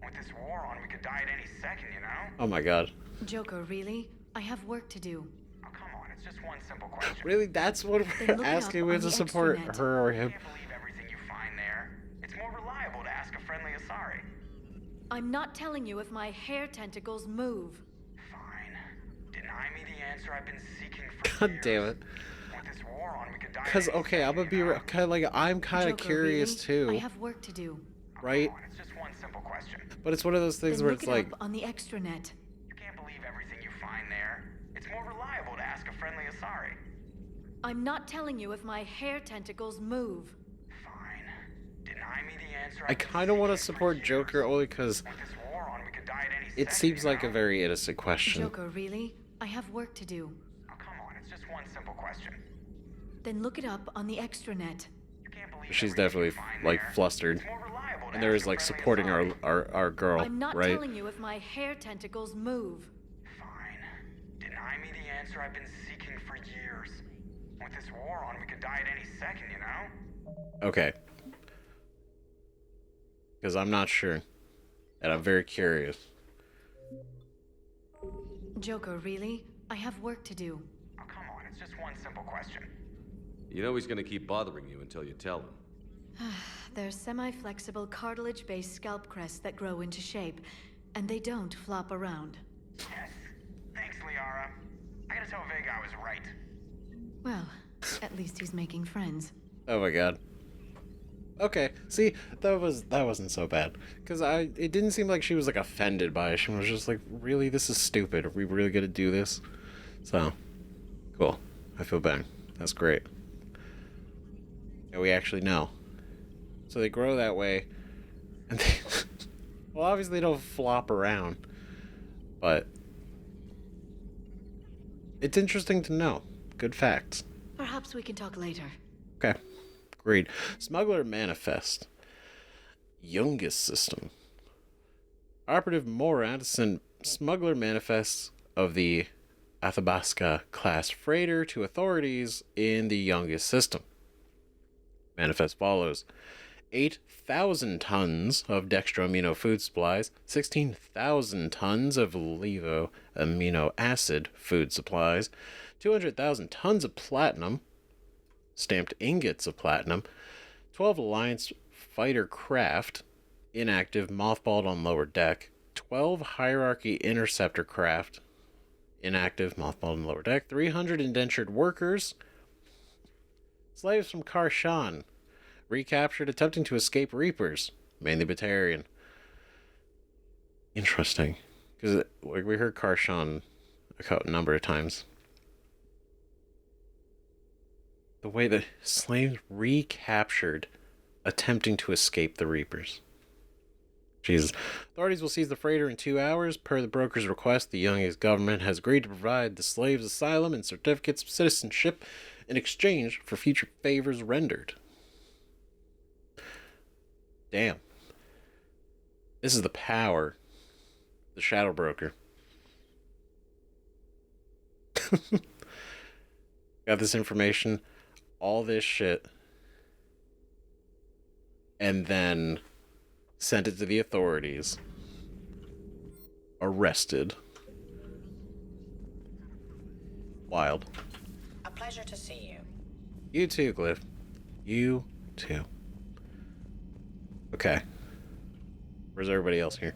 With this war on, we could die at any second, you know? Oh my god. Joker, really? I have work to do. Oh, come on, it's just one simple question. Really? That's what we're asking with to support her or him? You can't believe everything you find there. It's more reliable to ask a friendly Asari. I'm not telling you if my hair tentacles move. Deny me the answer I've been seeking for God years. damn it. With this war on, we could die at Because any okay, I'm gonna be I'm kind of Joker, curious really? too. I have work to do. Right? It's just one simple question. But it's one of those things Then where look it's it like, up on the extranet. You can't believe everything you find there. It's more reliable to ask a friendly Asari. I'm not telling you if my hair tentacles move. Deny me the answer I kind of want to support Joker only because it seems like a very innocent question. Joker, really? I have work to do. Oh, come on, it's just one simple question. Then look it up on the extranet. She's definitely like flustered, and there is like supporting our girl, I'm not right? telling you if my hair tentacles move. Deny me the answer I've been seeking for years. With this war on, we could die at any second, you know? Okay. Because I'm not sure, and I'm very curious. Joker, really? I have work to do. Oh, come on, it's just one simple question. You know he's gonna keep bothering you until you tell him. They're semi-flexible cartilage-based scalp crests that grow into shape, and they don't flop around. Yes. Thanks, Liara. I gotta tell Vega I was right. Well, at least he's making friends. Oh my god. Okay, see, that wasn't so bad, because it didn't seem like she was like offended by it. She was just like, really, this is stupid. Are we really gonna do this? So, cool. I feel bad. That's great. Yeah, we actually know. So they grow that way, and they, well, obviously they don't flop around, but it's interesting to know. Good facts. Perhaps we can talk later. Okay. Agreed. Smuggler Manifest. Youngest system. Operative Morad sent Smuggler Manifests of the Athabasca class freighter to authorities in the Youngest system. Manifest follows: 8,000 tons of dextroamino food supplies, 16,000 tons of levo amino acid food supplies, 200,000 tons of platinum, stamped ingots of platinum, 12 Alliance fighter craft, inactive, mothballed on lower deck, 12 Hierarchy interceptor craft, inactive, mothballed on lower deck, 300 indentured workers, slaves from Karshan, recaptured attempting to escape Reapers, mainly Batarian. Interesting, because like we heard Karshan a number of times. The way that slaves recaptured attempting to escape the Reapers. Jesus. Authorities will seize the freighter in 2 hours. Per the broker's request, the Youngest government has agreed to provide the slaves asylum and certificates of citizenship in exchange for future favors rendered. Damn. This is the power. The Shadow Broker. Got this information, all this shit, and then sent it to the authorities. Arrested. Wild. A pleasure to see you. You too, Glyph. You too. Okay. Where's everybody else here?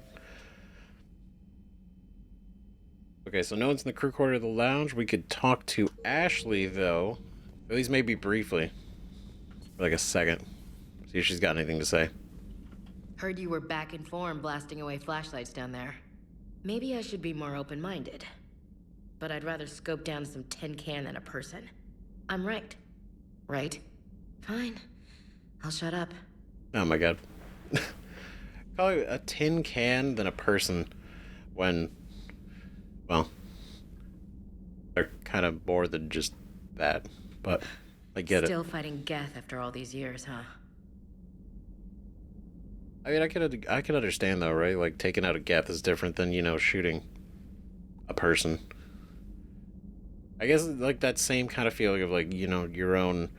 Okay, so no one's in the crew quarter of the lounge. We could talk to Ashley, though. At least maybe briefly. For like a second. See if she's got anything to say. Heard you were back in form blasting away flashlights down there. Maybe I should be more open-minded. But I'd rather scope down some tin can than a person. I'm right. Right? Fine. I'll shut up. Oh my god. Call it a tin can than a person when, well, they're kind of more than just that. But I get Still it. fighting Geth after all these years, huh? I mean, I can understand though, right? Like taking out a Geth is different than, you know, shooting a person. I guess like that same kind of feeling of like, you know, your own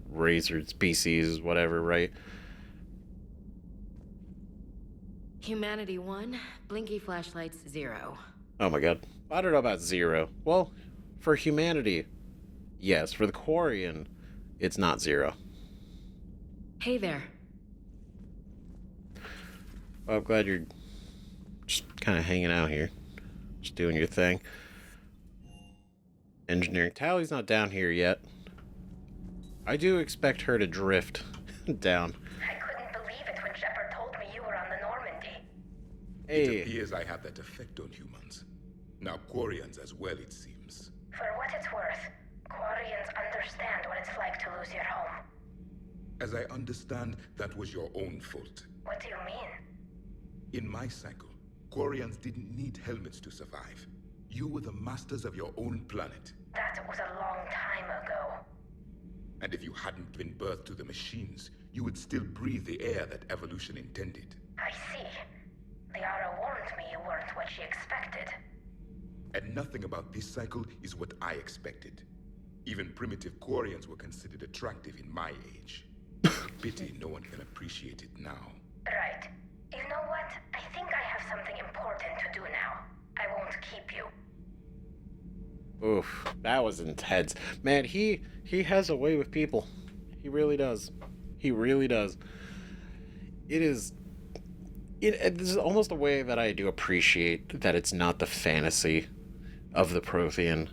race or species, whatever, right? Humanity 1, blinky flashlights 0. Oh my god. I don't know about 0. Well, for humanity, yes. For the Quarian, it's not 0. Hey there. Well, I'm glad you're just kind of hanging out here. Just doing your thing. Engineering. Tali's not down here yet. I do expect her to drift down. I couldn't believe it when Shepard told me you were on the Normandy. Hey. It appears I have that effect on humans. Now Quarians as well, it seems. For what it's worth, Quarians understand what it's like to lose your home. As I understand, that was your own fault. What do you mean? In my cycle, Quarians didn't need helmets to survive. You were the masters of your own planet. That was a long time ago. And if you hadn't been birthed to the machines, you would still breathe the air that evolution intended. I see. Liara warned me you weren't what she expected. And nothing about this cycle is what I expected. Even primitive Quarians were considered attractive in my age. Pity no one can appreciate it now. Right. You know what? I think I have something important to do now. I won't keep you. Oof, that was intense. Man, he has a way with people. He really does. He really does. This is almost a way that I do appreciate that it's not the fantasy of the Prothean.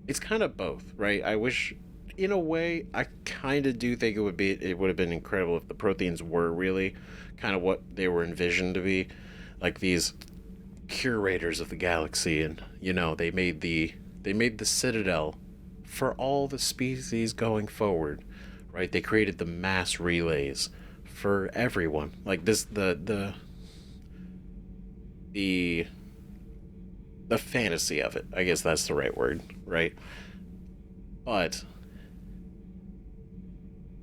It's kind of both, right? I wish, in a way, I kind of do think it would have been incredible if the Protheans were really kind of what they were envisioned to be, like these curators of the galaxy, and you know, they made the Citadel for all the species going forward, right? They created the mass relays for everyone, like this the fantasy of it, I guess that's the right word, right? But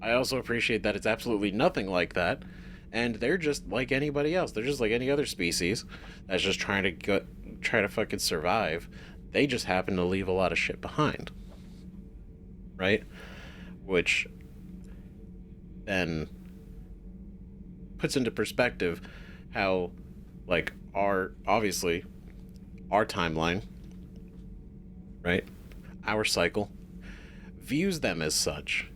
I also appreciate that it's absolutely nothing like that, and they're just like anybody else. They're just like any other species that's just trying to fucking survive. They just happen to leave a lot of shit behind, right? Which then puts into perspective how, like, our timeline, right? Our cycle views them as such.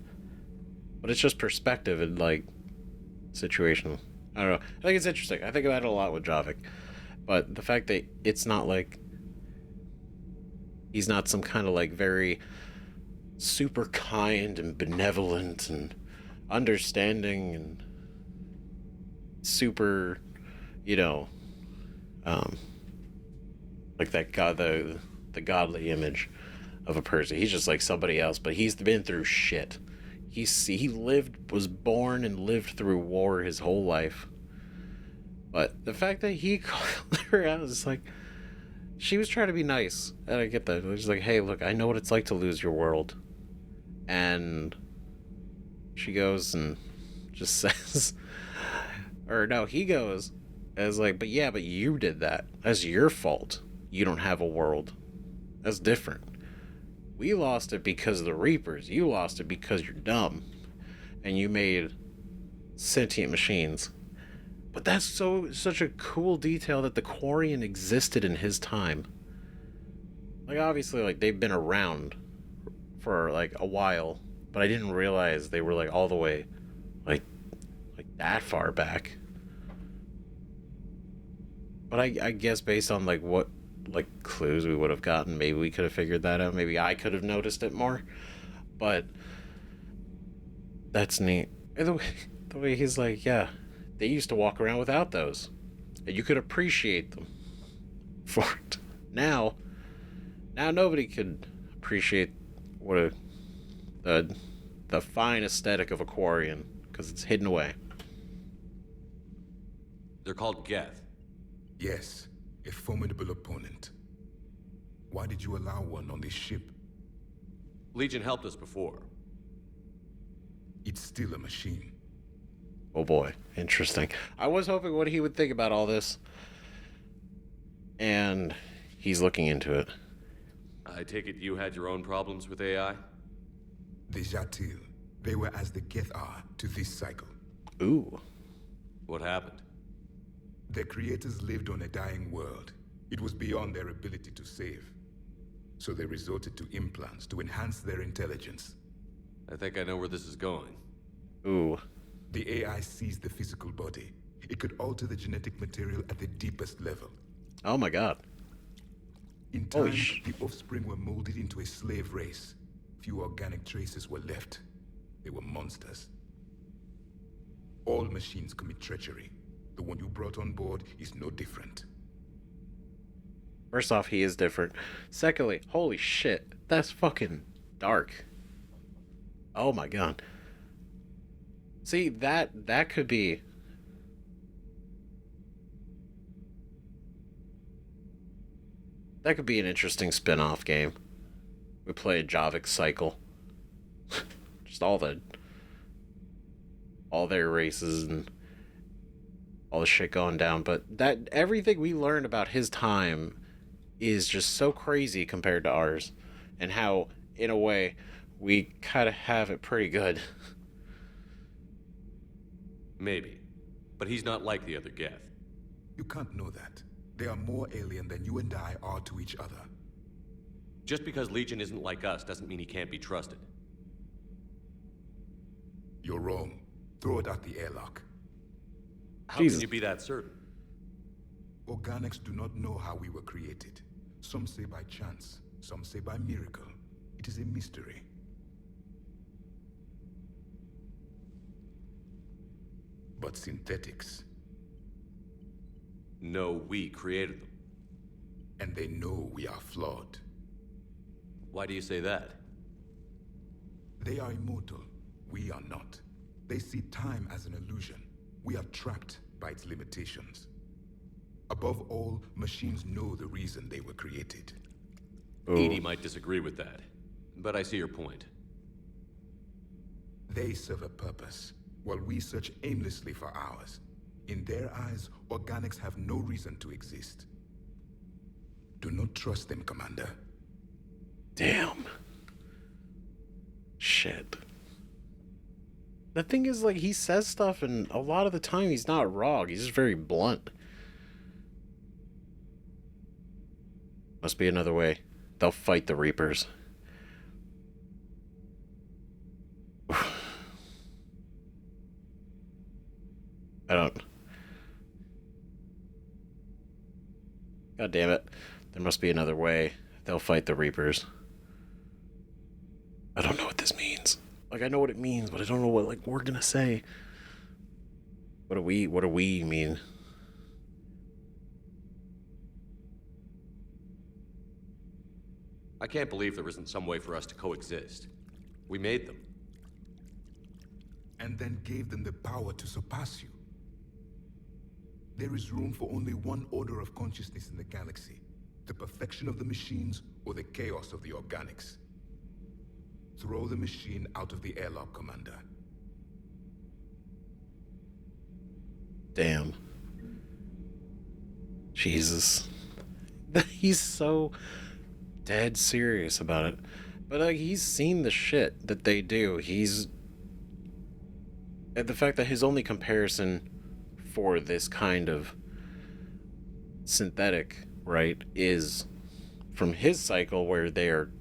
But it's just perspective and, like, situational. I don't know. I think it's interesting. I think about it a lot with Javik. But the fact that it's not like he's not some kind of, like, very super kind and benevolent and understanding and super, you know, like that god, the godly image of a person. He's just like somebody else, but he's been through shit. He was born and lived through war his whole life. But the fact that he called her out is like, she was trying to be nice, and I get that. She's like, hey, look, I know what it's like to lose your world. And she goes and just says, or no, he goes as like, but yeah, but you did that. That's your fault. You don't have a world. That's different. We lost it because of the Reapers. You lost it because you're dumb. And you made sentient machines. But that's such a cool detail that the Quarian existed in his time. Like, obviously, like, they've been around for, like, a while. But I didn't realize they were, like, all the way, like that far back. But I guess based on, like, what, like, clues we would have gotten, maybe we could have figured that out. Maybe I could have noticed it more. But that's neat. And the way he's like, yeah, they used to walk around without those, and you could appreciate them for it. Now nobody could appreciate what the fine aesthetic of a Quarian, because it's hidden away. They're called Geth. Yes, a formidable opponent. Why did you allow one on this ship? Legion helped us before. It's still a machine. Oh boy, interesting. I was hoping what he would think about all this. And he's looking into it. I take it you had your own problems with AI? The Jatil, they were as the Geth are to this cycle. Ooh. What happened? Their creators lived on a dying world. It was beyond their ability to save. So they resorted to implants to enhance their intelligence. I think I know where this is going. Ooh. The AI sees the physical body. It could alter the genetic material at the deepest level. Oh my god. In time, the offspring were molded into a slave race. Few organic traces were left. They were monsters. All machines commit treachery. The one you brought on board is no different. First off, he is different. Secondly, holy shit, that's fucking dark. Oh my god. See, that could be... That could be an interesting spin-off game. We play a Javik cycle. Just all their races and all the shit going down. But that everything we learned about his time is just so crazy compared to ours. And how, in a way, we kind of have it pretty good. Maybe. But he's not like the other Geth. You can't know that. They are more alien than you and I are to each other. Just because Legion isn't like us doesn't mean he can't be trusted. You're wrong. Throw it out the airlock. How can you be that certain? Organics do not know how we were created. Some say by chance, some say by miracle. It is a mystery. But synthetics... No, we created them. And they know we are flawed. Why do you say that? They are immortal. We are not. They see time as an illusion. We are trapped by its limitations. Above all, machines know the reason they were created. Edie might disagree with that, but I see your point. They serve a purpose, while we search aimlessly for ours. In their eyes, organics have no reason to exist. Do not trust them, Commander. Damn. Shit. The thing is, like, he says stuff, and a lot of the time he's not wrong. He's just very blunt. Must be another way. They'll fight the Reapers. I don't... God damn it. There must be another way. They'll fight the Reapers. I don't know what this means. Like, I know what it means, but I don't know what, like, we're gonna say. What do we mean? I can't believe there isn't some way for us to coexist. We made them. And then gave them the power to surpass you. There is room for only one order of consciousness in the galaxy. The perfection of the machines or the chaos of the organics. Throw the machine out of the airlock, Commander. Damn. Jesus. He's so dead serious about it. But like, he's seen the shit that they do. And the fact that his only comparison for this kind of synthetic, right, is from his cycle where they are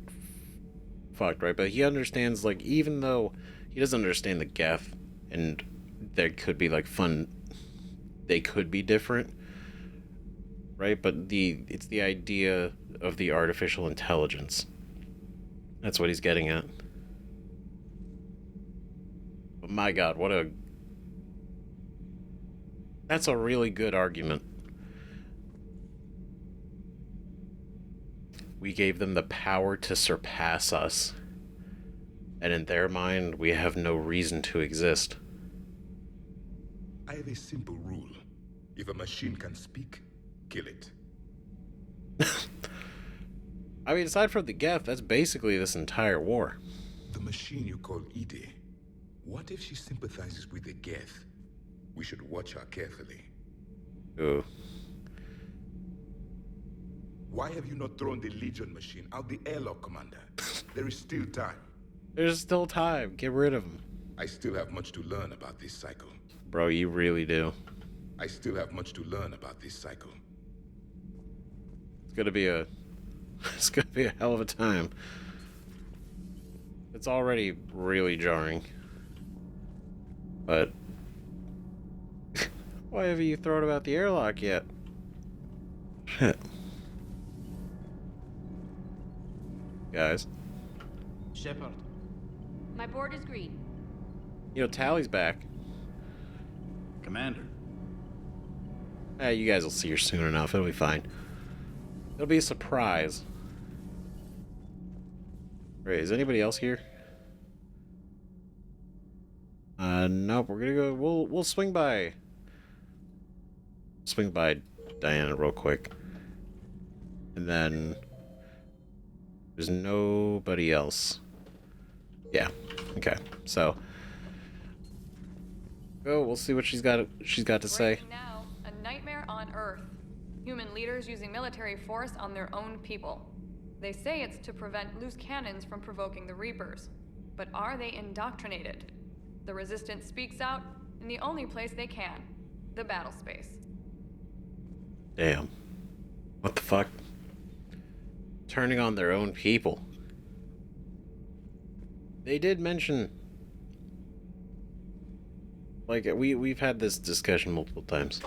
fucked, right? But he understands, like, even though he doesn't understand the Geth, and there could be like they could be different, right? But it's the idea of the artificial intelligence. That's what he's getting at. But my God, that's a really good argument. We gave them the power to surpass us, and in their mind, we have no reason to exist. I have a simple rule. If a machine can speak, kill it. I mean, aside from the Geth, that's basically this entire war. The machine you call Edie, what if she sympathizes with the Geth? We should watch her carefully. Ooh. Why have you not thrown the Legion machine out the airlock, Commander? There is still time. There's still time. Get rid of him. I still have much to learn about this cycle. Bro, you really do. I still have much to learn about this cycle. It's gonna be a hell of a time. It's already really jarring. But why haven't you thrown about the airlock yet? Shit. Guys. Shepard. My board is green. You know, Tali's back. Commander. You guys will see her soon enough. It'll be fine. It'll be a surprise. Wait, is anybody else here? Nope. We're gonna go. We'll swing by. Swing by Diana real quick, and then there's nobody else. Yeah. Okay. So. Oh, we'll see what she's got to say. Now, a nightmare on Earth. Human leaders using military force on their own people. They say it's to prevent loose cannons from provoking the Reapers. But are they indoctrinated? The Resistance speaks out in the only place they can, the battle space. Damn. What the fuck? Turning on their own people. They did mention, like, we've had this discussion multiple times,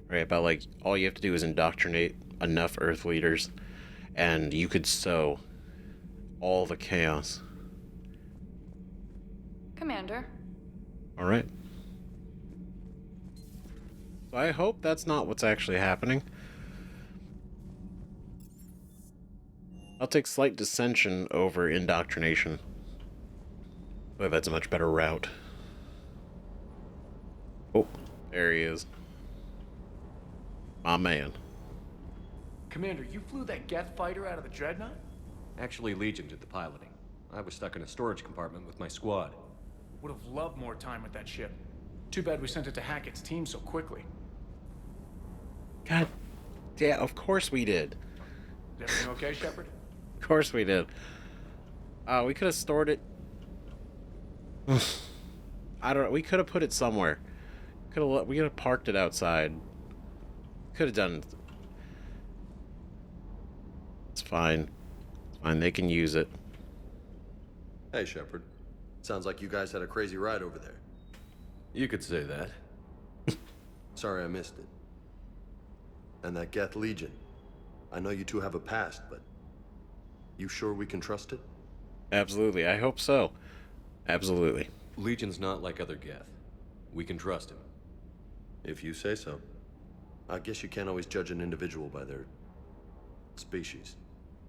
right? About, like, all you have to do is indoctrinate enough Earth leaders and you could sow all the chaos. Commander. Alright. So I hope that's not what's actually happening. I'll take slight dissension over indoctrination. But that's a much better route. Oh, there he is. My man. Commander, you flew that Geth fighter out of the dreadnought? Actually, Legion did the piloting. I was stuck in a storage compartment with my squad. Would have loved more time with that ship. Too bad we sent it to Hackett's team so quickly. God, yeah, of course we did. Is everything okay, Shepard? Of course we did. We could have stored it. I don't know. We could have put it somewhere. We could have parked it outside. Could have done. It's fine. It's fine. They can use it. Hey, Shepard. Sounds like you guys had a crazy ride over there. You could say that. Sorry I missed it. And that Geth Legion. I know you two have a past, but you sure we can trust it? Absolutely. I hope so. Absolutely. Legion's not like other Geth. We can trust him. If you say so. I guess you can't always judge an individual by their species.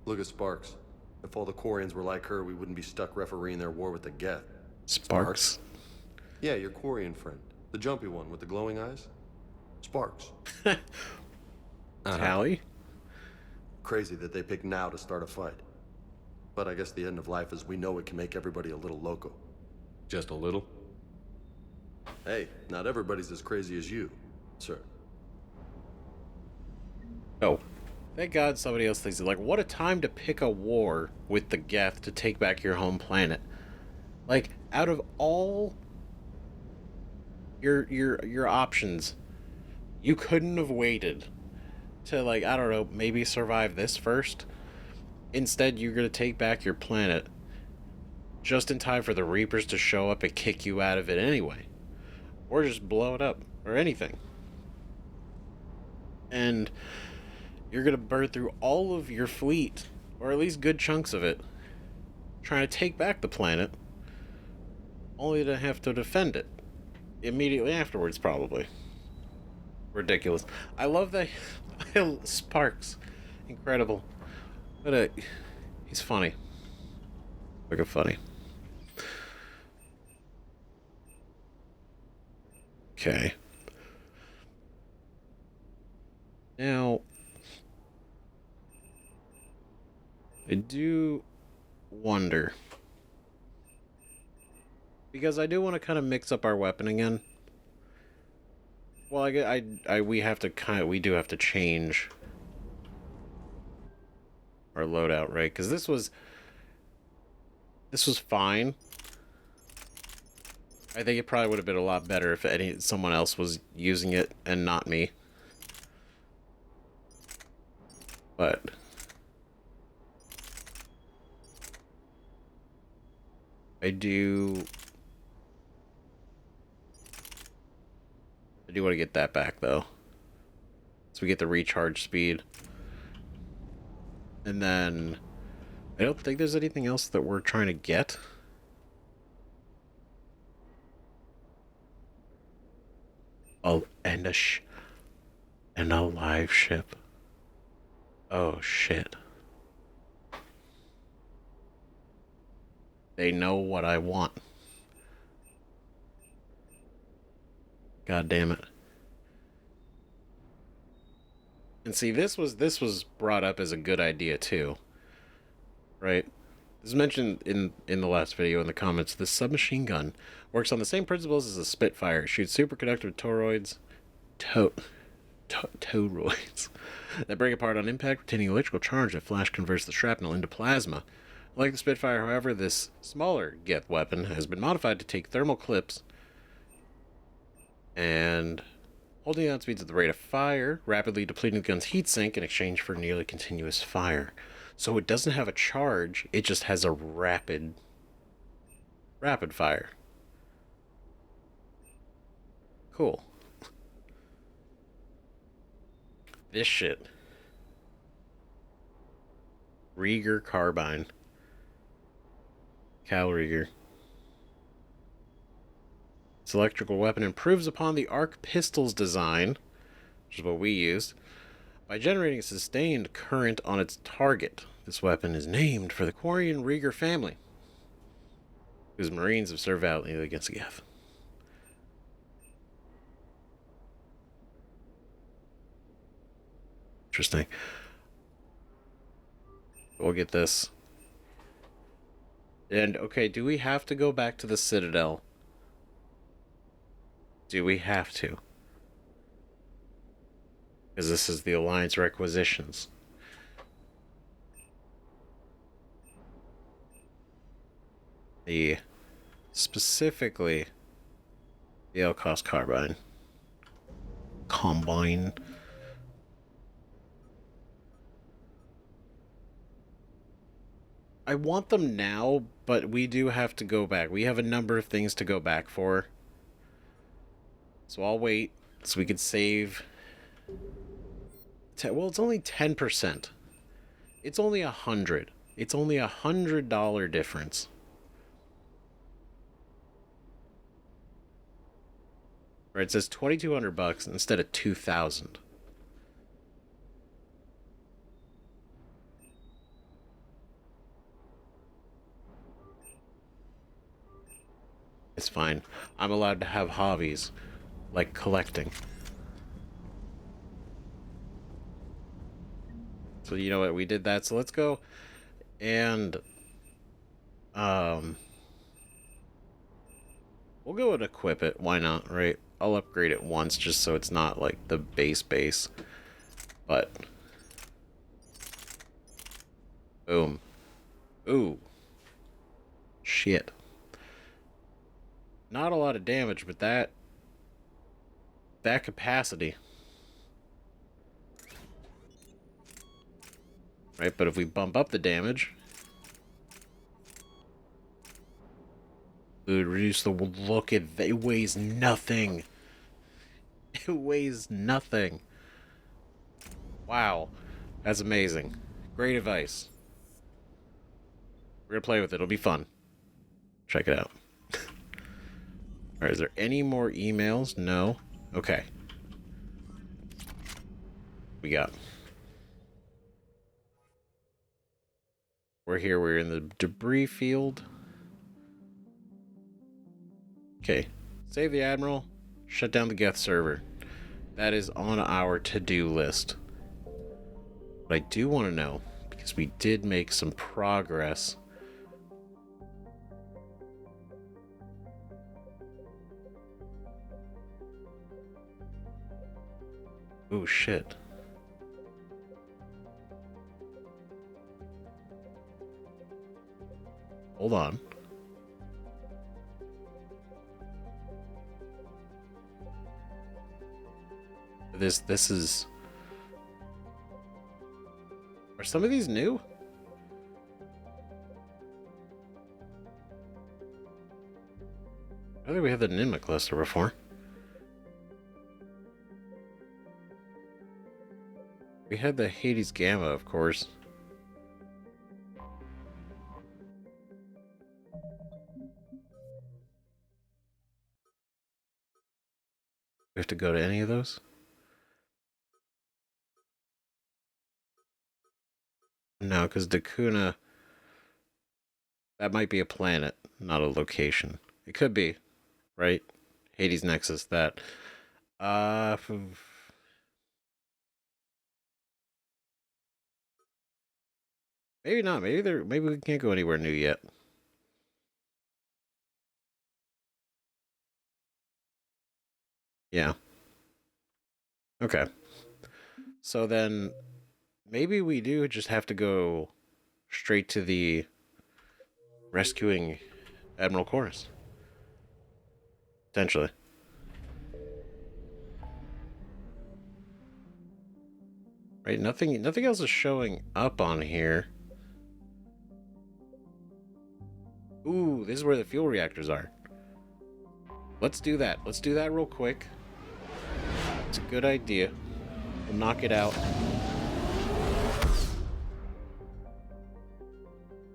Look at Sparks. If all the Quarians were like her, we wouldn't be stuck refereeing their war with the Geth. Sparks? Yeah, your Quarian friend. The jumpy one with the glowing eyes. Sparks. Tali? Crazy that they picked now to start a fight. But I guess the end of life as we know it can make everybody a little loco. Just a little? Hey, not everybody's as crazy as you, sir. Oh. Thank God somebody else thinks it. Like, what a time to pick a war with the Geth to take back your home planet. Like, out of all your options, you couldn't have waited to, like, I don't know, maybe survive this first. Instead, you're gonna take back your planet just in time for the Reapers to show up and kick you out of it anyway. Or just blow it up, or anything. And you're gonna burn through all of your fleet, or at least good chunks of it, trying to take back the planet, only to have to defend it immediately afterwards, probably. Ridiculous. I love that. Sparks. Incredible. He's funny. Look at funny. Okay. Now, I do wonder, because I do want to kind of mix up our weapon again. Well, we have to we do have to change our loadout, right? Because this was fine. I think it probably would have been a lot better if someone else was using it and not me. But I do want to get that back though. So we get the recharge speed. And then I don't think there's anything else that we're trying to get. Oh, and a live ship. Oh shit. They know what I want. God damn it. And see, this was brought up as a good idea too. Right? This is mentioned in the last video in the comments. The submachine gun works on the same principles as a Spitfire. It shoots superconductor toroids, toroids that break apart on impact, retaining electrical charge that flash converts the shrapnel into plasma. Like the Spitfire, however, this smaller Geth weapon has been modified to take thermal clips and holding out speeds at the rate of fire, rapidly depleting the gun's heat sink in exchange for nearly continuous fire. So it doesn't have a charge, it just has a rapid fire. Cool. This shit. Rieger carbine. Cal Rieger. This electrical weapon improves upon the arc pistol's design, which is what we used, by generating a sustained current on its target. This weapon is named for the Quarian Rieger family, whose Marines have served valiantly against the Geth. Interesting. We'll get this. And, okay, do we have to go back to the Citadel? Do we have to? Because this is the Alliance requisitions. Specifically, the L-Cost carbine. Combine. I want them now, but we do have to go back. We have a number of things to go back for. So I'll wait so we could save. Well, it's only 10%. It's only 100. It's only $100 difference. Right, it says $2,200 instead of $2,000. It's fine. I'm allowed to have hobbies, like collecting. So you know what, we did that. So let's go and we'll go and equip it. Why not, right? I'll upgrade it once just so it's not like the base. But boom. Ooh. Shit. Not a lot of damage, but that capacity. Right, but if we bump up the damage, dude, reduce the look at it weighs nothing. It weighs nothing. Wow. That's amazing. Great advice. We're gonna play with it. It'll be fun. Check it out. Alright, is there any more emails? No. Okay. We got. We're here. We're in the debris field. Okay. Save the Admiral. Shut down the Geth server. That is on our to-do list. But I do want to know, because we did make some progress. Oh shit. Hold on. This is... Are some of these new? I think we had the Ninma cluster before. We had the Hades Gamma, of course. We have to go to any of those? No, because Dakuna... That might be a planet, not a location. It could be, right? Hades Nexus, that. Maybe not. Maybe we can't go anywhere new yet. Yeah. Okay. So then maybe we do just have to go straight to the rescuing Admiral Chorus. Potentially. Right, nothing else is showing up on here. Ooh, this is where the fuel reactors are. Let's do that. Let's do that real quick. It's a good idea. We'll knock it out.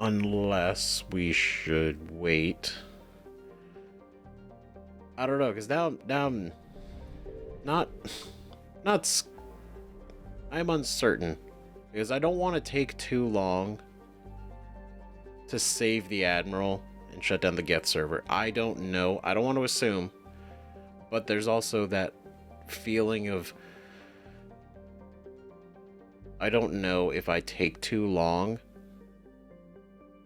Unless we should wait. I don't know, because now I'm I'm uncertain. Because I don't want to take too long to save the Admiral and shut down the Geth server. I don't know. I don't want to assume. But there's also that feeling of... I don't know if I take too long.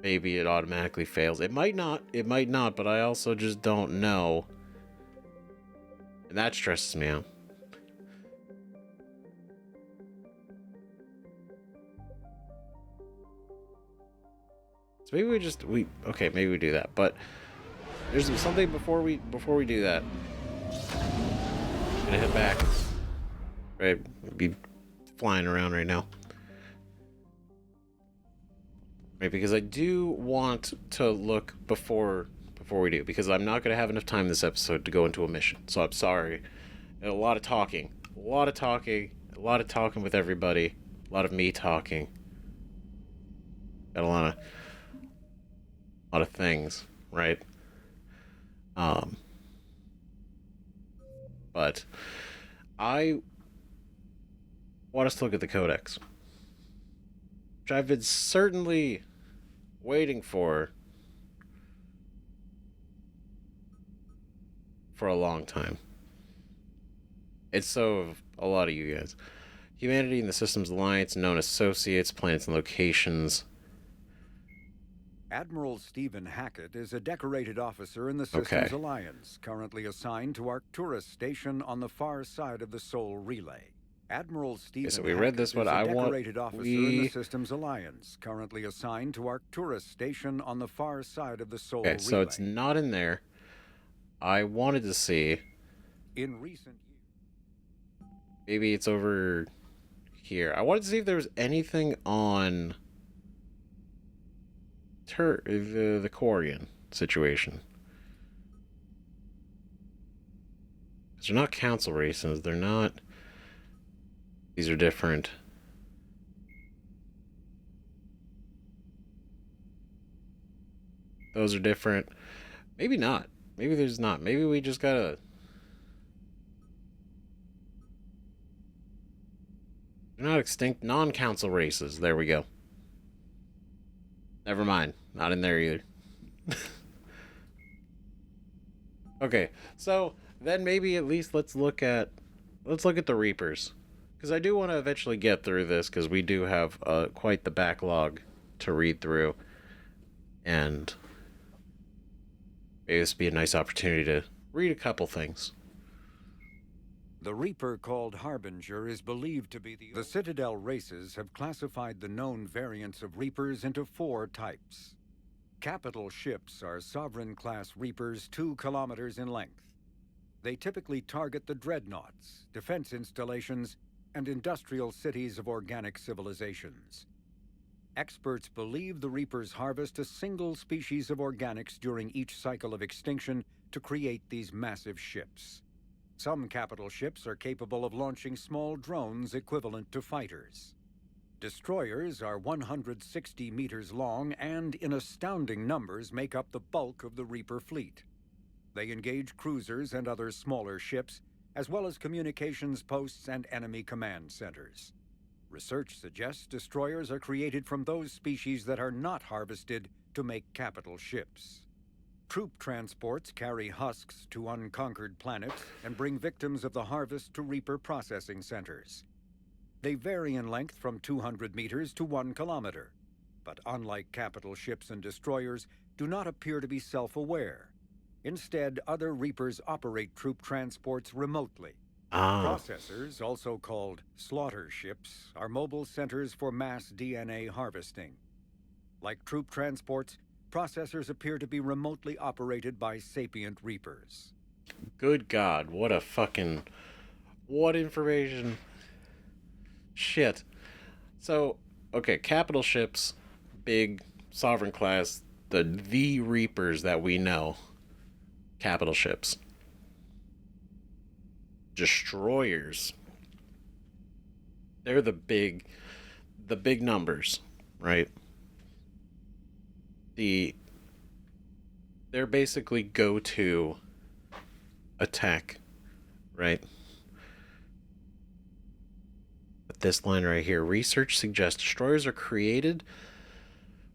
Maybe it automatically fails. It might not. It might not, but I also just don't know. And that stresses me out. So maybe okay, maybe we do that. But there's something before we do that. I'm gonna head back. Right, we'd be flying around right now. Right, because I do want to look before we do, because I'm not gonna have enough time this episode to go into a mission. So I'm sorry. And a lot of talking with everybody, a lot of me talking. Got a lot of things, right? But I want us to look at the Codex, which I've been certainly waiting for a long time. It's so of a lot of you guys. Humanity in the Systems Alliance, known associates, planets and locations. Admiral Stephen Hackett is a decorated officer in the Systems Alliance, currently assigned to Arcturus Station on the far side of the Sol Relay. Admiral Stephen so we read this one. is a decorated officer in the Systems Alliance, currently assigned to Arcturus Station on the far side of the Sol Relay. So it's not in there. I wanted to see. In recent years. Maybe it's over here. I wanted to see if there was anything on the Quarian situation. Because they're not council races. They're not... These are different. Those are different. Maybe not. Maybe there's not. Maybe we just gotta... They're not extinct. Non-council races. There we go. Never mind. Not in there either. Okay. So, then maybe at least let's look at the Reapers. Because I do want to eventually get through this, because we do have quite the backlog to read through. And maybe this would be a nice opportunity to read a couple things. The Reaper called Harbinger is believed to be the Citadel races have classified the known variants of Reapers into 4 types. Capital ships are Sovereign-class Reapers 2 kilometers in length. They typically target the dreadnoughts, defense installations, and industrial cities of organic civilizations. Experts believe the Reapers harvest a single species of organics during each cycle of extinction to create these massive ships. Some capital ships are capable of launching small drones equivalent to fighters. Destroyers are 160 meters long and, in astounding numbers, make up the bulk of the Reaper fleet. They engage cruisers and other smaller ships, as well as communications posts and enemy command centers. Research suggests destroyers are created from those species that are not harvested to make capital ships. Troop transports carry husks to unconquered planets and bring victims of the harvest to Reaper processing centers. They vary in length from 200 meters to 1 kilometer, but unlike capital ships and destroyers, do not appear to be self-aware. Instead, other Reapers operate troop transports remotely. Processors, also called slaughter ships, are mobile centers for mass DNA harvesting. Like troop transports, processors appear to be remotely operated by sapient Reapers. Good God, what information? Shit. So, okay, capital ships, big, sovereign class, the Reapers that we know. Capital ships. Destroyers. They're the big numbers, right? They're basically go-to attack, right? But this line right here, research suggests destroyers are created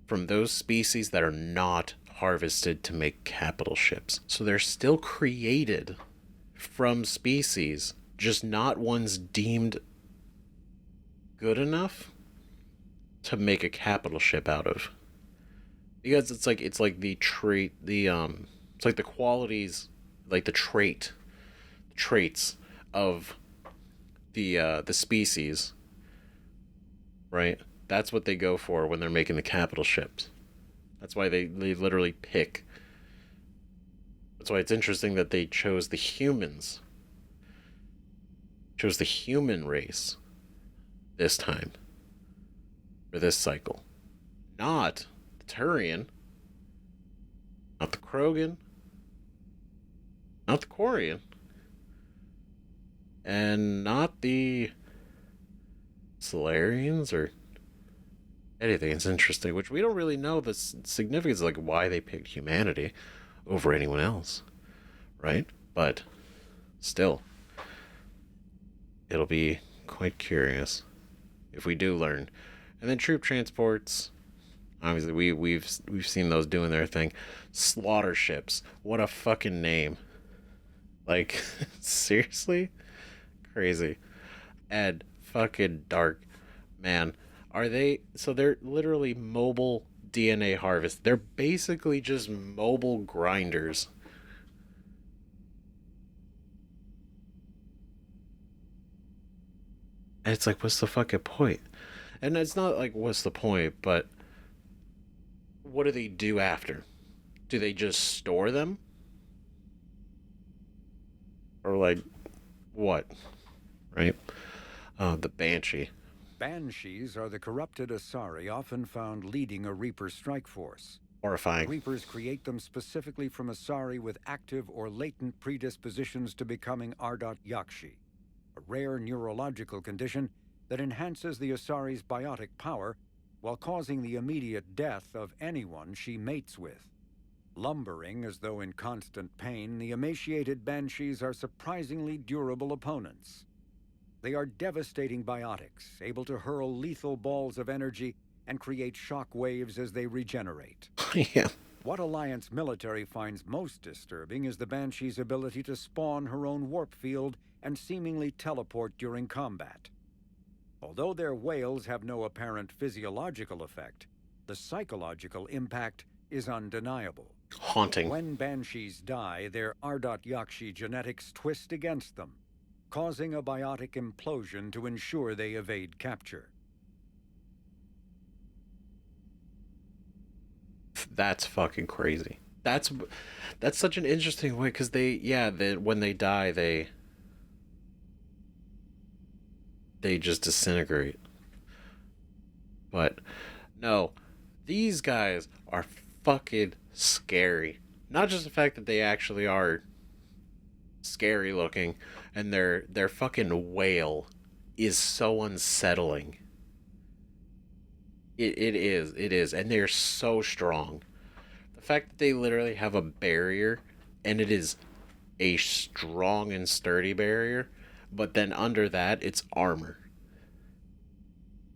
from those species that are not harvested to make capital ships. So they're still created from species, just not ones deemed good enough to make a capital ship out of. Because it's like the trait, it's like the qualities, like the traits of the species, right? That's what they go for when they're making the capital ships. That's why they literally pick. That's why it's interesting that they chose the humans. Chose the human race this time. For this cycle. Not the Turian. Not the Krogan. Not the Quarian. And not the Solarians or anything. It's interesting, which we don't really know the significance of like why they picked humanity over anyone else, right? But still, it'll be quite curious if we do learn. And then troop transports, obviously we've seen those doing their thing. Slaughter ships, what a fucking name! Like seriously, crazy. Ed, fucking dark, man. Are they? So they're literally mobile DNA harvest. They're basically just mobile grinders. And it's like, what's the fucking point? And it's not like, what's the point, but what do they do after? Do they just store them? Or like, what? Right? The Banshee. Banshees are the corrupted Asari often found leading a Reaper strike force. Horrifying. Reapers create them specifically from Asari with active or latent predispositions to becoming Ardat Yakshi, a rare neurological condition that enhances the Asari's biotic power while causing the immediate death of anyone she mates with. Lumbering as though in constant pain, the emaciated Banshees are surprisingly durable opponents. They are devastating biotics, able to hurl lethal balls of energy and create shock waves as they regenerate. Yeah. What Alliance military finds most disturbing is the Banshee's ability to spawn her own warp field and seemingly teleport during combat. Although their wails have no apparent physiological effect, the psychological impact is undeniable. Haunting. When Banshees die, their Ardat Yakshi genetics twist against them. causing a biotic implosion to ensure they evade capture. That's fucking crazy. That's such an interesting way, because when they die, they just disintegrate. But no, these guys are fucking scary. Not just the fact that they actually are scary looking, and their fucking wail is so unsettling. It is, and they're so strong. The fact that they literally have a barrier, and it is a strong and sturdy barrier, but then under that, it's armor.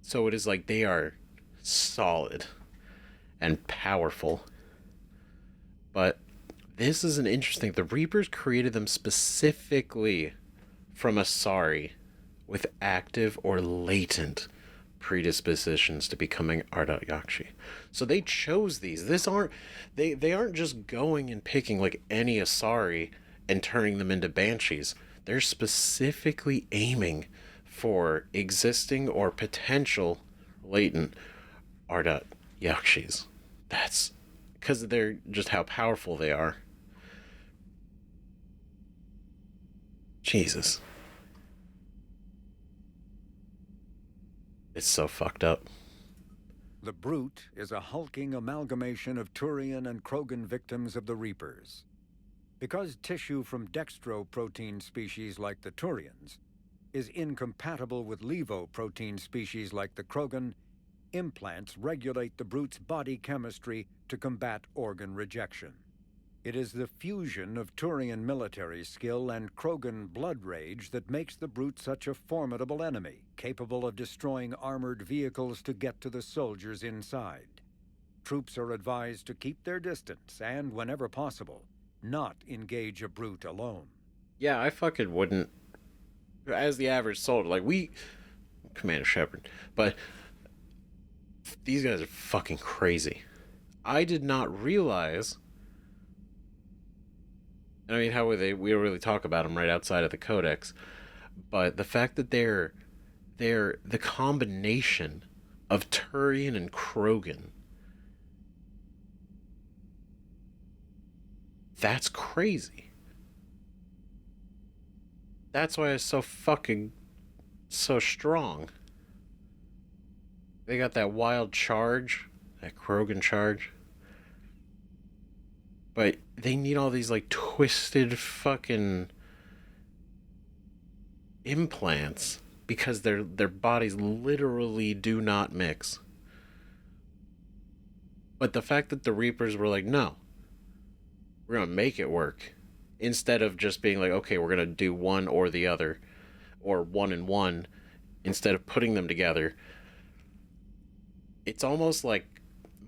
So it is like they are solid and powerful. But this is an interesting... The Reapers created them specifically from Asari with active or latent predispositions to becoming Ardat Yakshi. So they chose these. They aren't just going and picking like any Asari and turning them into Banshees. They're specifically aiming for existing or potential latent Ardat Yakshis. That's because they're just how powerful they are. Jesus. It's so fucked up. The Brute is a hulking amalgamation of Turian and Krogan victims of the Reapers. Because tissue from dextroprotein species like the Turians is incompatible with levoprotein species like the Krogan, implants regulate the Brute's body chemistry to combat organ rejection. It is the fusion of Turian military skill and Krogan blood rage that makes the Brute such a formidable enemy, capable of destroying armored vehicles to get to the soldiers inside. Troops are advised to keep their distance and, whenever possible, not engage a Brute alone. Yeah, I fucking wouldn't. As the average soldier, like Commander Shepard, but these guys are fucking crazy. I did not realize... I mean, how would we don't really talk about them right outside of the Codex, but the fact that they're the combination of Turian and Krogan, that's crazy. That's why it's so strong. They got that wild charge, that Krogan charge. But they need all these, like, twisted fucking implants because their bodies literally do not mix. But the fact that the Reapers were like, no, we're going to make it work. Instead of just being like, okay, we're going to do one or the other, or one and one, instead of putting them together. It's almost, like,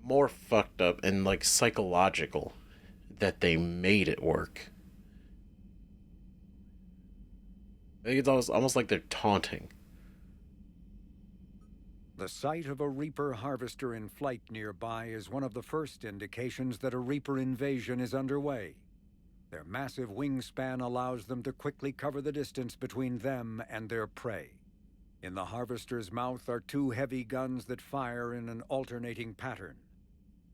more fucked up and, like, psychological that they made it work. I think it's almost like they're taunting. The sight of a Reaper harvester in flight nearby is one of the first indications that a Reaper invasion is underway. Their massive wingspan allows them to quickly cover the distance between them and their prey. In the harvester's mouth are two heavy guns that fire in an alternating pattern.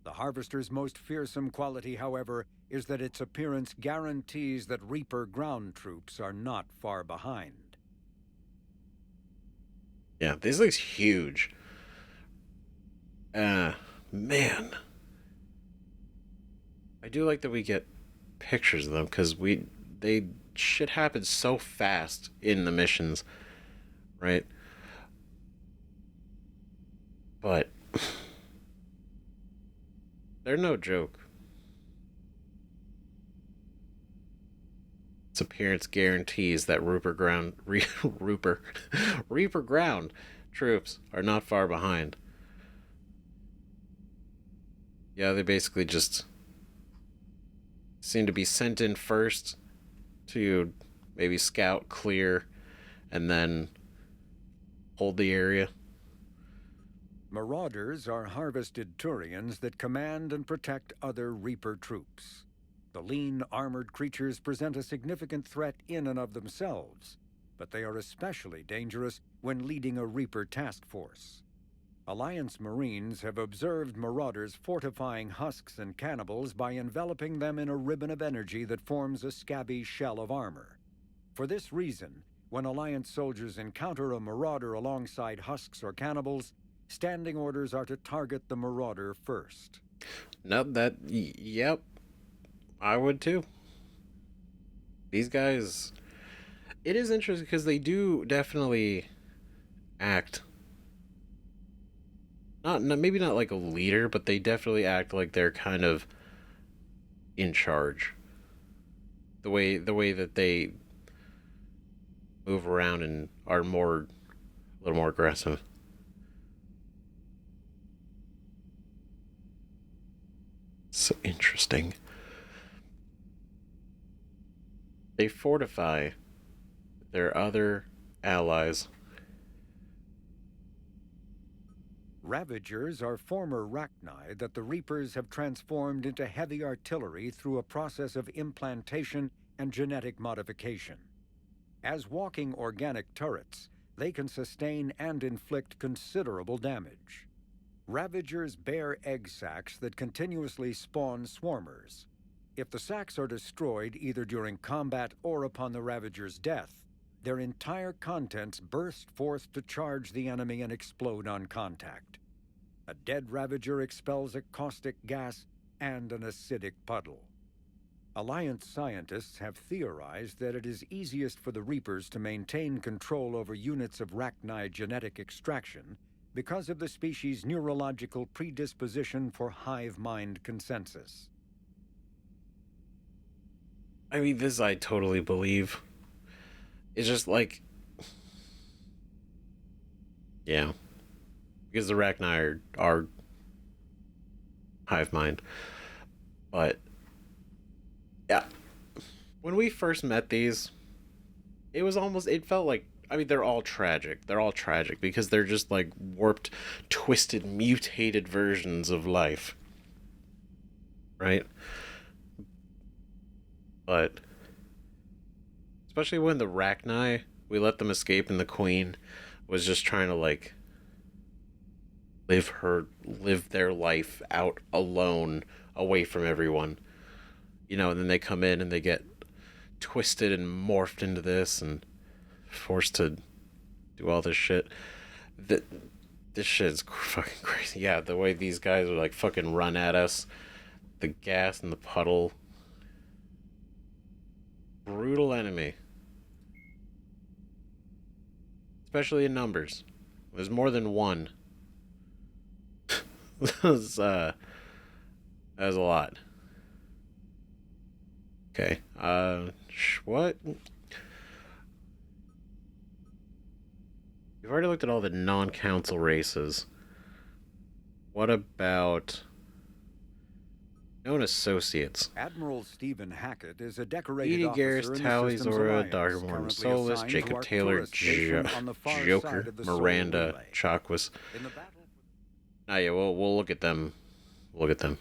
The harvester's most fearsome quality, however, is that its appearance guarantees that Reaper ground troops are not far behind. Yeah, this looks huge. Man. I do like that we get pictures of them, because shit happens so fast in the missions, right? But they're no joke. Its appearance guarantees that Reaper ground troops are not far behind. Yeah, they basically just seem to be sent in first to maybe scout, clear, and then hold the area. Marauders are harvested Turians that command and protect other Reaper troops. The lean, armored creatures present a significant threat in and of themselves, but they are especially dangerous when leading a Reaper task force. Alliance Marines have observed Marauders fortifying husks and cannibals by enveloping them in a ribbon of energy that forms a scabby shell of armor. For this reason, when Alliance soldiers encounter a Marauder alongside husks or cannibals, standing orders are to target the Marauder first. No, yep. I would too. These guys... It is interesting because they do definitely act... maybe not like a leader, but they definitely act like they're kind of in charge. The way that they move around and are a little more aggressive. So interesting. They fortify their other allies. Ravagers are former Rachni that the Reapers have transformed into heavy artillery through a process of implantation and genetic modification. As walking organic turrets, they can sustain and inflict considerable damage. Ravagers bear egg sacs that continuously spawn swarmers. If the sacs are destroyed either during combat or upon the Ravager's death, their entire contents burst forth to charge the enemy and explode on contact. A dead Ravager expels a caustic gas and an acidic puddle. Alliance scientists have theorized that it is easiest for the Reapers to maintain control over units of Rachni genetic extraction because of the species' neurological predisposition for hive mind consensus. I mean, this I totally believe. It's just like... Yeah. Because the Rachni are hive mind. But... Yeah. When we first met these, it felt like, I mean, they're all tragic. They're all tragic because they're just like warped, twisted, mutated versions of life. Right? But especially when the Rachni, we let them escape and the Queen was just trying to like live their life out alone, away from everyone. You know, and then they come in and they get twisted and morphed into this and forced to do all this shit. This shit's fucking crazy. Yeah, the way these guys would like fucking run at us, the gas and the puddle. Brutal enemy. Especially in numbers. There's more than one. that was a lot. Okay. What? We've already looked at all the non-council races. What about known associates? Admiral Stephen Hackett is a decorated Edie officer Garrus, in Tali, the Systems Zora, Alliance, Dr. Morton currently Solus, assigned Jacob to our Taylor, tourist station on the far Joker, side of the Solar Miranda, Relay. Chakwas. In the battle... Yeah, we'll look at them. We'll look at them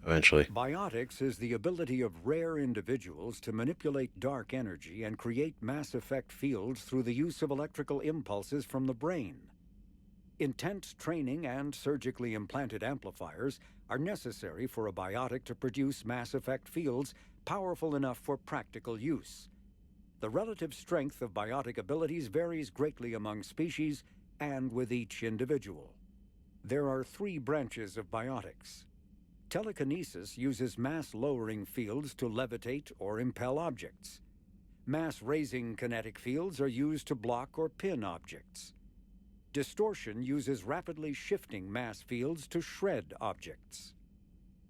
eventually. Biotics is the ability of rare individuals to manipulate dark energy and create mass effect fields through the use of electrical impulses from the brain. Intense training and surgically implanted amplifiers are necessary for a biotic to produce mass effect fields powerful enough for practical use. The relative strength of biotic abilities varies greatly among species and with each individual. There are 3 branches of biotics. Telekinesis uses mass-lowering fields to levitate or impel objects. Mass-raising kinetic fields are used to block or pin objects. Distortion uses rapidly shifting mass fields to shred objects.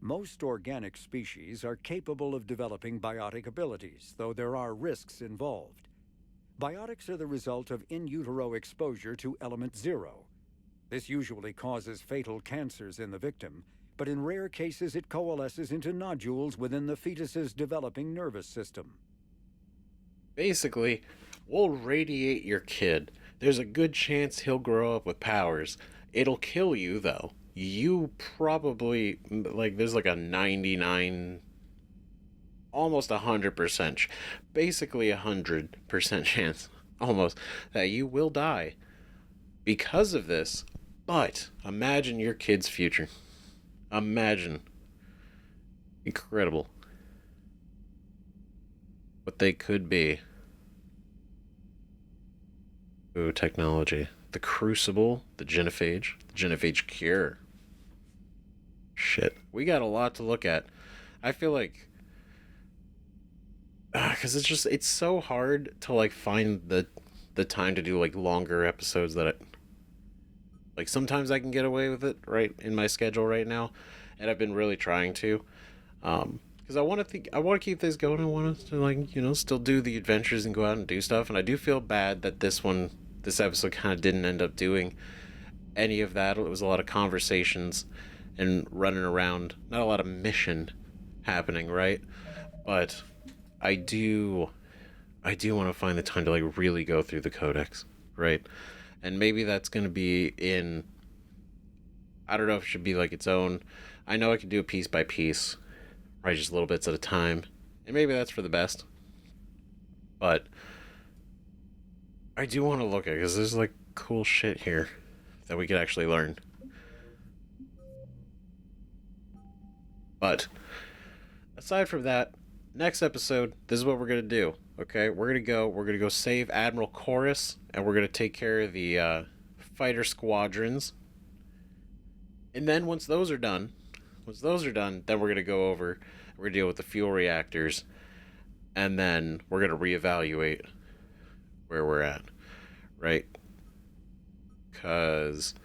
Most organic species are capable of developing biotic abilities, though there are risks involved. Biotics are the result of in utero exposure to element 0. This usually causes fatal cancers in the victim, but in rare cases it coalesces into nodules within the fetus's developing nervous system. Basically, we'll radiate your kid. There's a good chance he'll grow up with powers. It'll kill you, though. You probably, like, there's like a 99, almost 100%, basically 100% chance almost, that you will die because of this. But imagine your kid's future. Imagine. Incredible. What they could be. Ooh, technology. The Crucible, the Genophage, the Genophage Cure. Shit. We got a lot to look at. I feel like... Because it's so hard to, like, find the time to do, like, longer episodes that like, sometimes I can get away with it, right, in my schedule right now. And I've been really trying to. Because I want to keep this going. I want to, like, you know, still do the adventures and go out and do stuff. And I do feel bad that this episode kind of didn't end up doing any of that. It was a lot of conversations and running around. Not a lot of mission happening, right? But I do want to find the time to, like, really go through the Codex, right? And maybe that's going to be in... I don't know if it should be, like, its own... I know I could do it piece by piece, right? Just little bits at a time. And maybe that's for the best. But I do want to look at it, because there's, like, cool shit here that we could actually learn. But aside from that, next episode, this is what we're going to do. Okay, we're gonna go save Admiral Chorus, and we're gonna take care of the fighter squadrons. And then once those are done, then we're gonna go over, we're gonna deal with the fuel reactors, and then we're gonna reevaluate where we're at, right? Because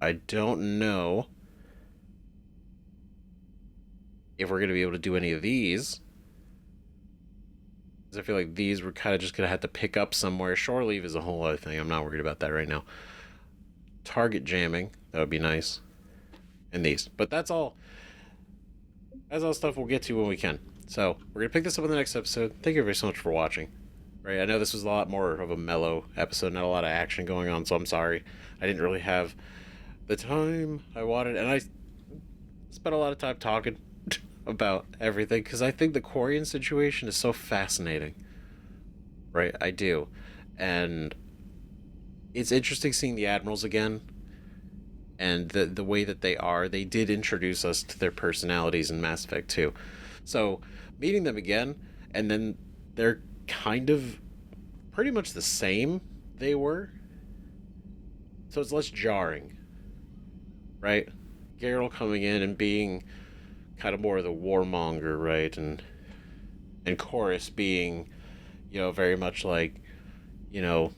I don't know if we're gonna be able to do any of these. I feel like these we're kind of just going to have to pick up somewhere. Shore leave is a whole other thing. I'm not worried about that right now. Target jamming. That would be nice. And these. But that's all stuff we'll get to when we can. So, we're going to pick this up in the next episode. Thank you very so much for watching. Right, I know this was a lot more of a mellow episode. Not a lot of action going on, so I'm sorry. I didn't really have the time I wanted. And I spent a lot of time talking about everything, because I think the Quarian situation is so fascinating, right? I do. And it's interesting seeing the admirals again, and the way that they did introduce us to their personalities in Mass Effect 2. So meeting them again, and then they're kind of pretty much the same they were, so it's less jarring, right? Geralt coming in and being kind of more of the warmonger, right? And Chorus being, you know, very much like, you know,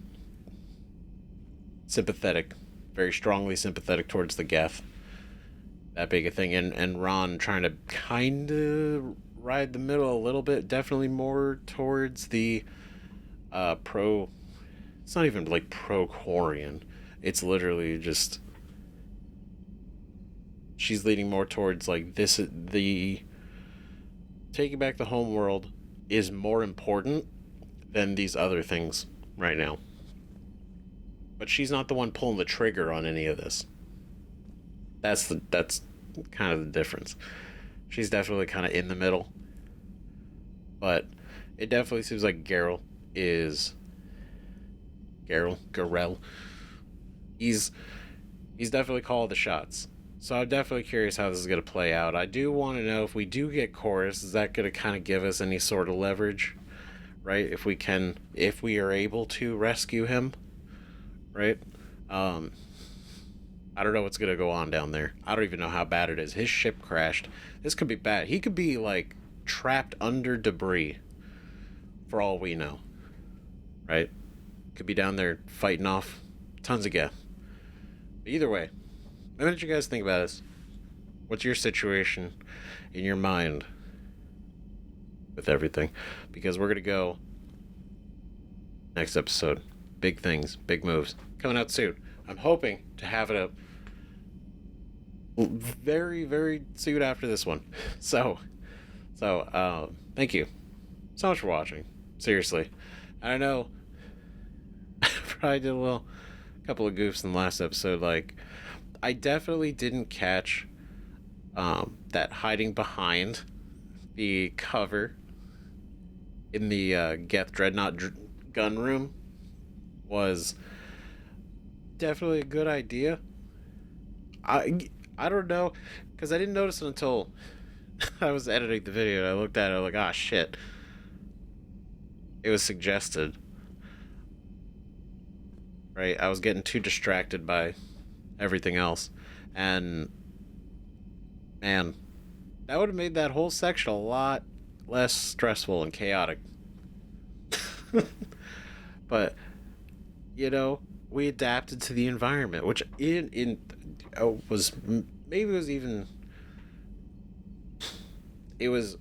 sympathetic, very strongly sympathetic towards the Geth. That big a thing. And Ron trying to kind of ride the middle a little bit, definitely more towards the pro... It's not even like pro-Quarian. It's literally just... She's leaning more towards, like, the taking back the home world is more important than these other things right now. But she's not the one pulling the trigger on any of this. That's kind of the difference. She's definitely kind of in the middle. But it definitely seems like Garel. He's definitely called the shots. So I'm definitely curious how this is going to play out. I do want to know if we do get Chorus, is that going to kind of give us any sort of leverage, right? If we are able to rescue him, right? I don't know what's going to go on down there. I don't even know how bad it is. His ship crashed. This could be bad. He could be, like, trapped under debris, for all we know, right? Could be down there fighting off tons of Geth. Either way, what did you guys think about this? What's your situation in your mind with everything? Because we're going to go next episode. Big things, big moves. Coming out soon. I'm hoping to have it up very, very soon after this one. So, thank you so much for watching. Seriously. I know I probably did a couple of goofs in the last episode. Like, I definitely didn't catch that hiding behind the cover in the Geth dreadnought gun room was definitely a good idea. I don't know, because I didn't notice it until I was editing the video and I looked at it, I was like, ah, shit. It was suggested. Right? I was getting too distracted by everything else. And, man, that would have made that whole section a lot less stressful and chaotic. But, you know, we adapted to the environment, which it was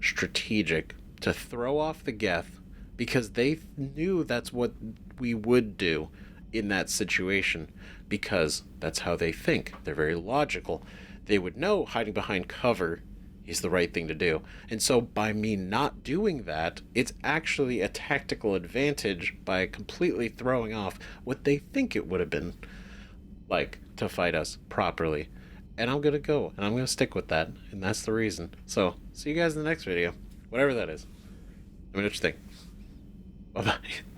strategic to throw off the Geth because they knew that's what we would do in that situation, because that's how they think. They're very logical. They would know hiding behind cover is the right thing to do. And so by me not doing that, it's actually a tactical advantage by completely throwing off what they think it would have been like to fight us properly. And I'm going to go, and I'm going to stick with that, and that's the reason. So, see you guys in the next video. Whatever that is. Let me know what you think. Bye-bye.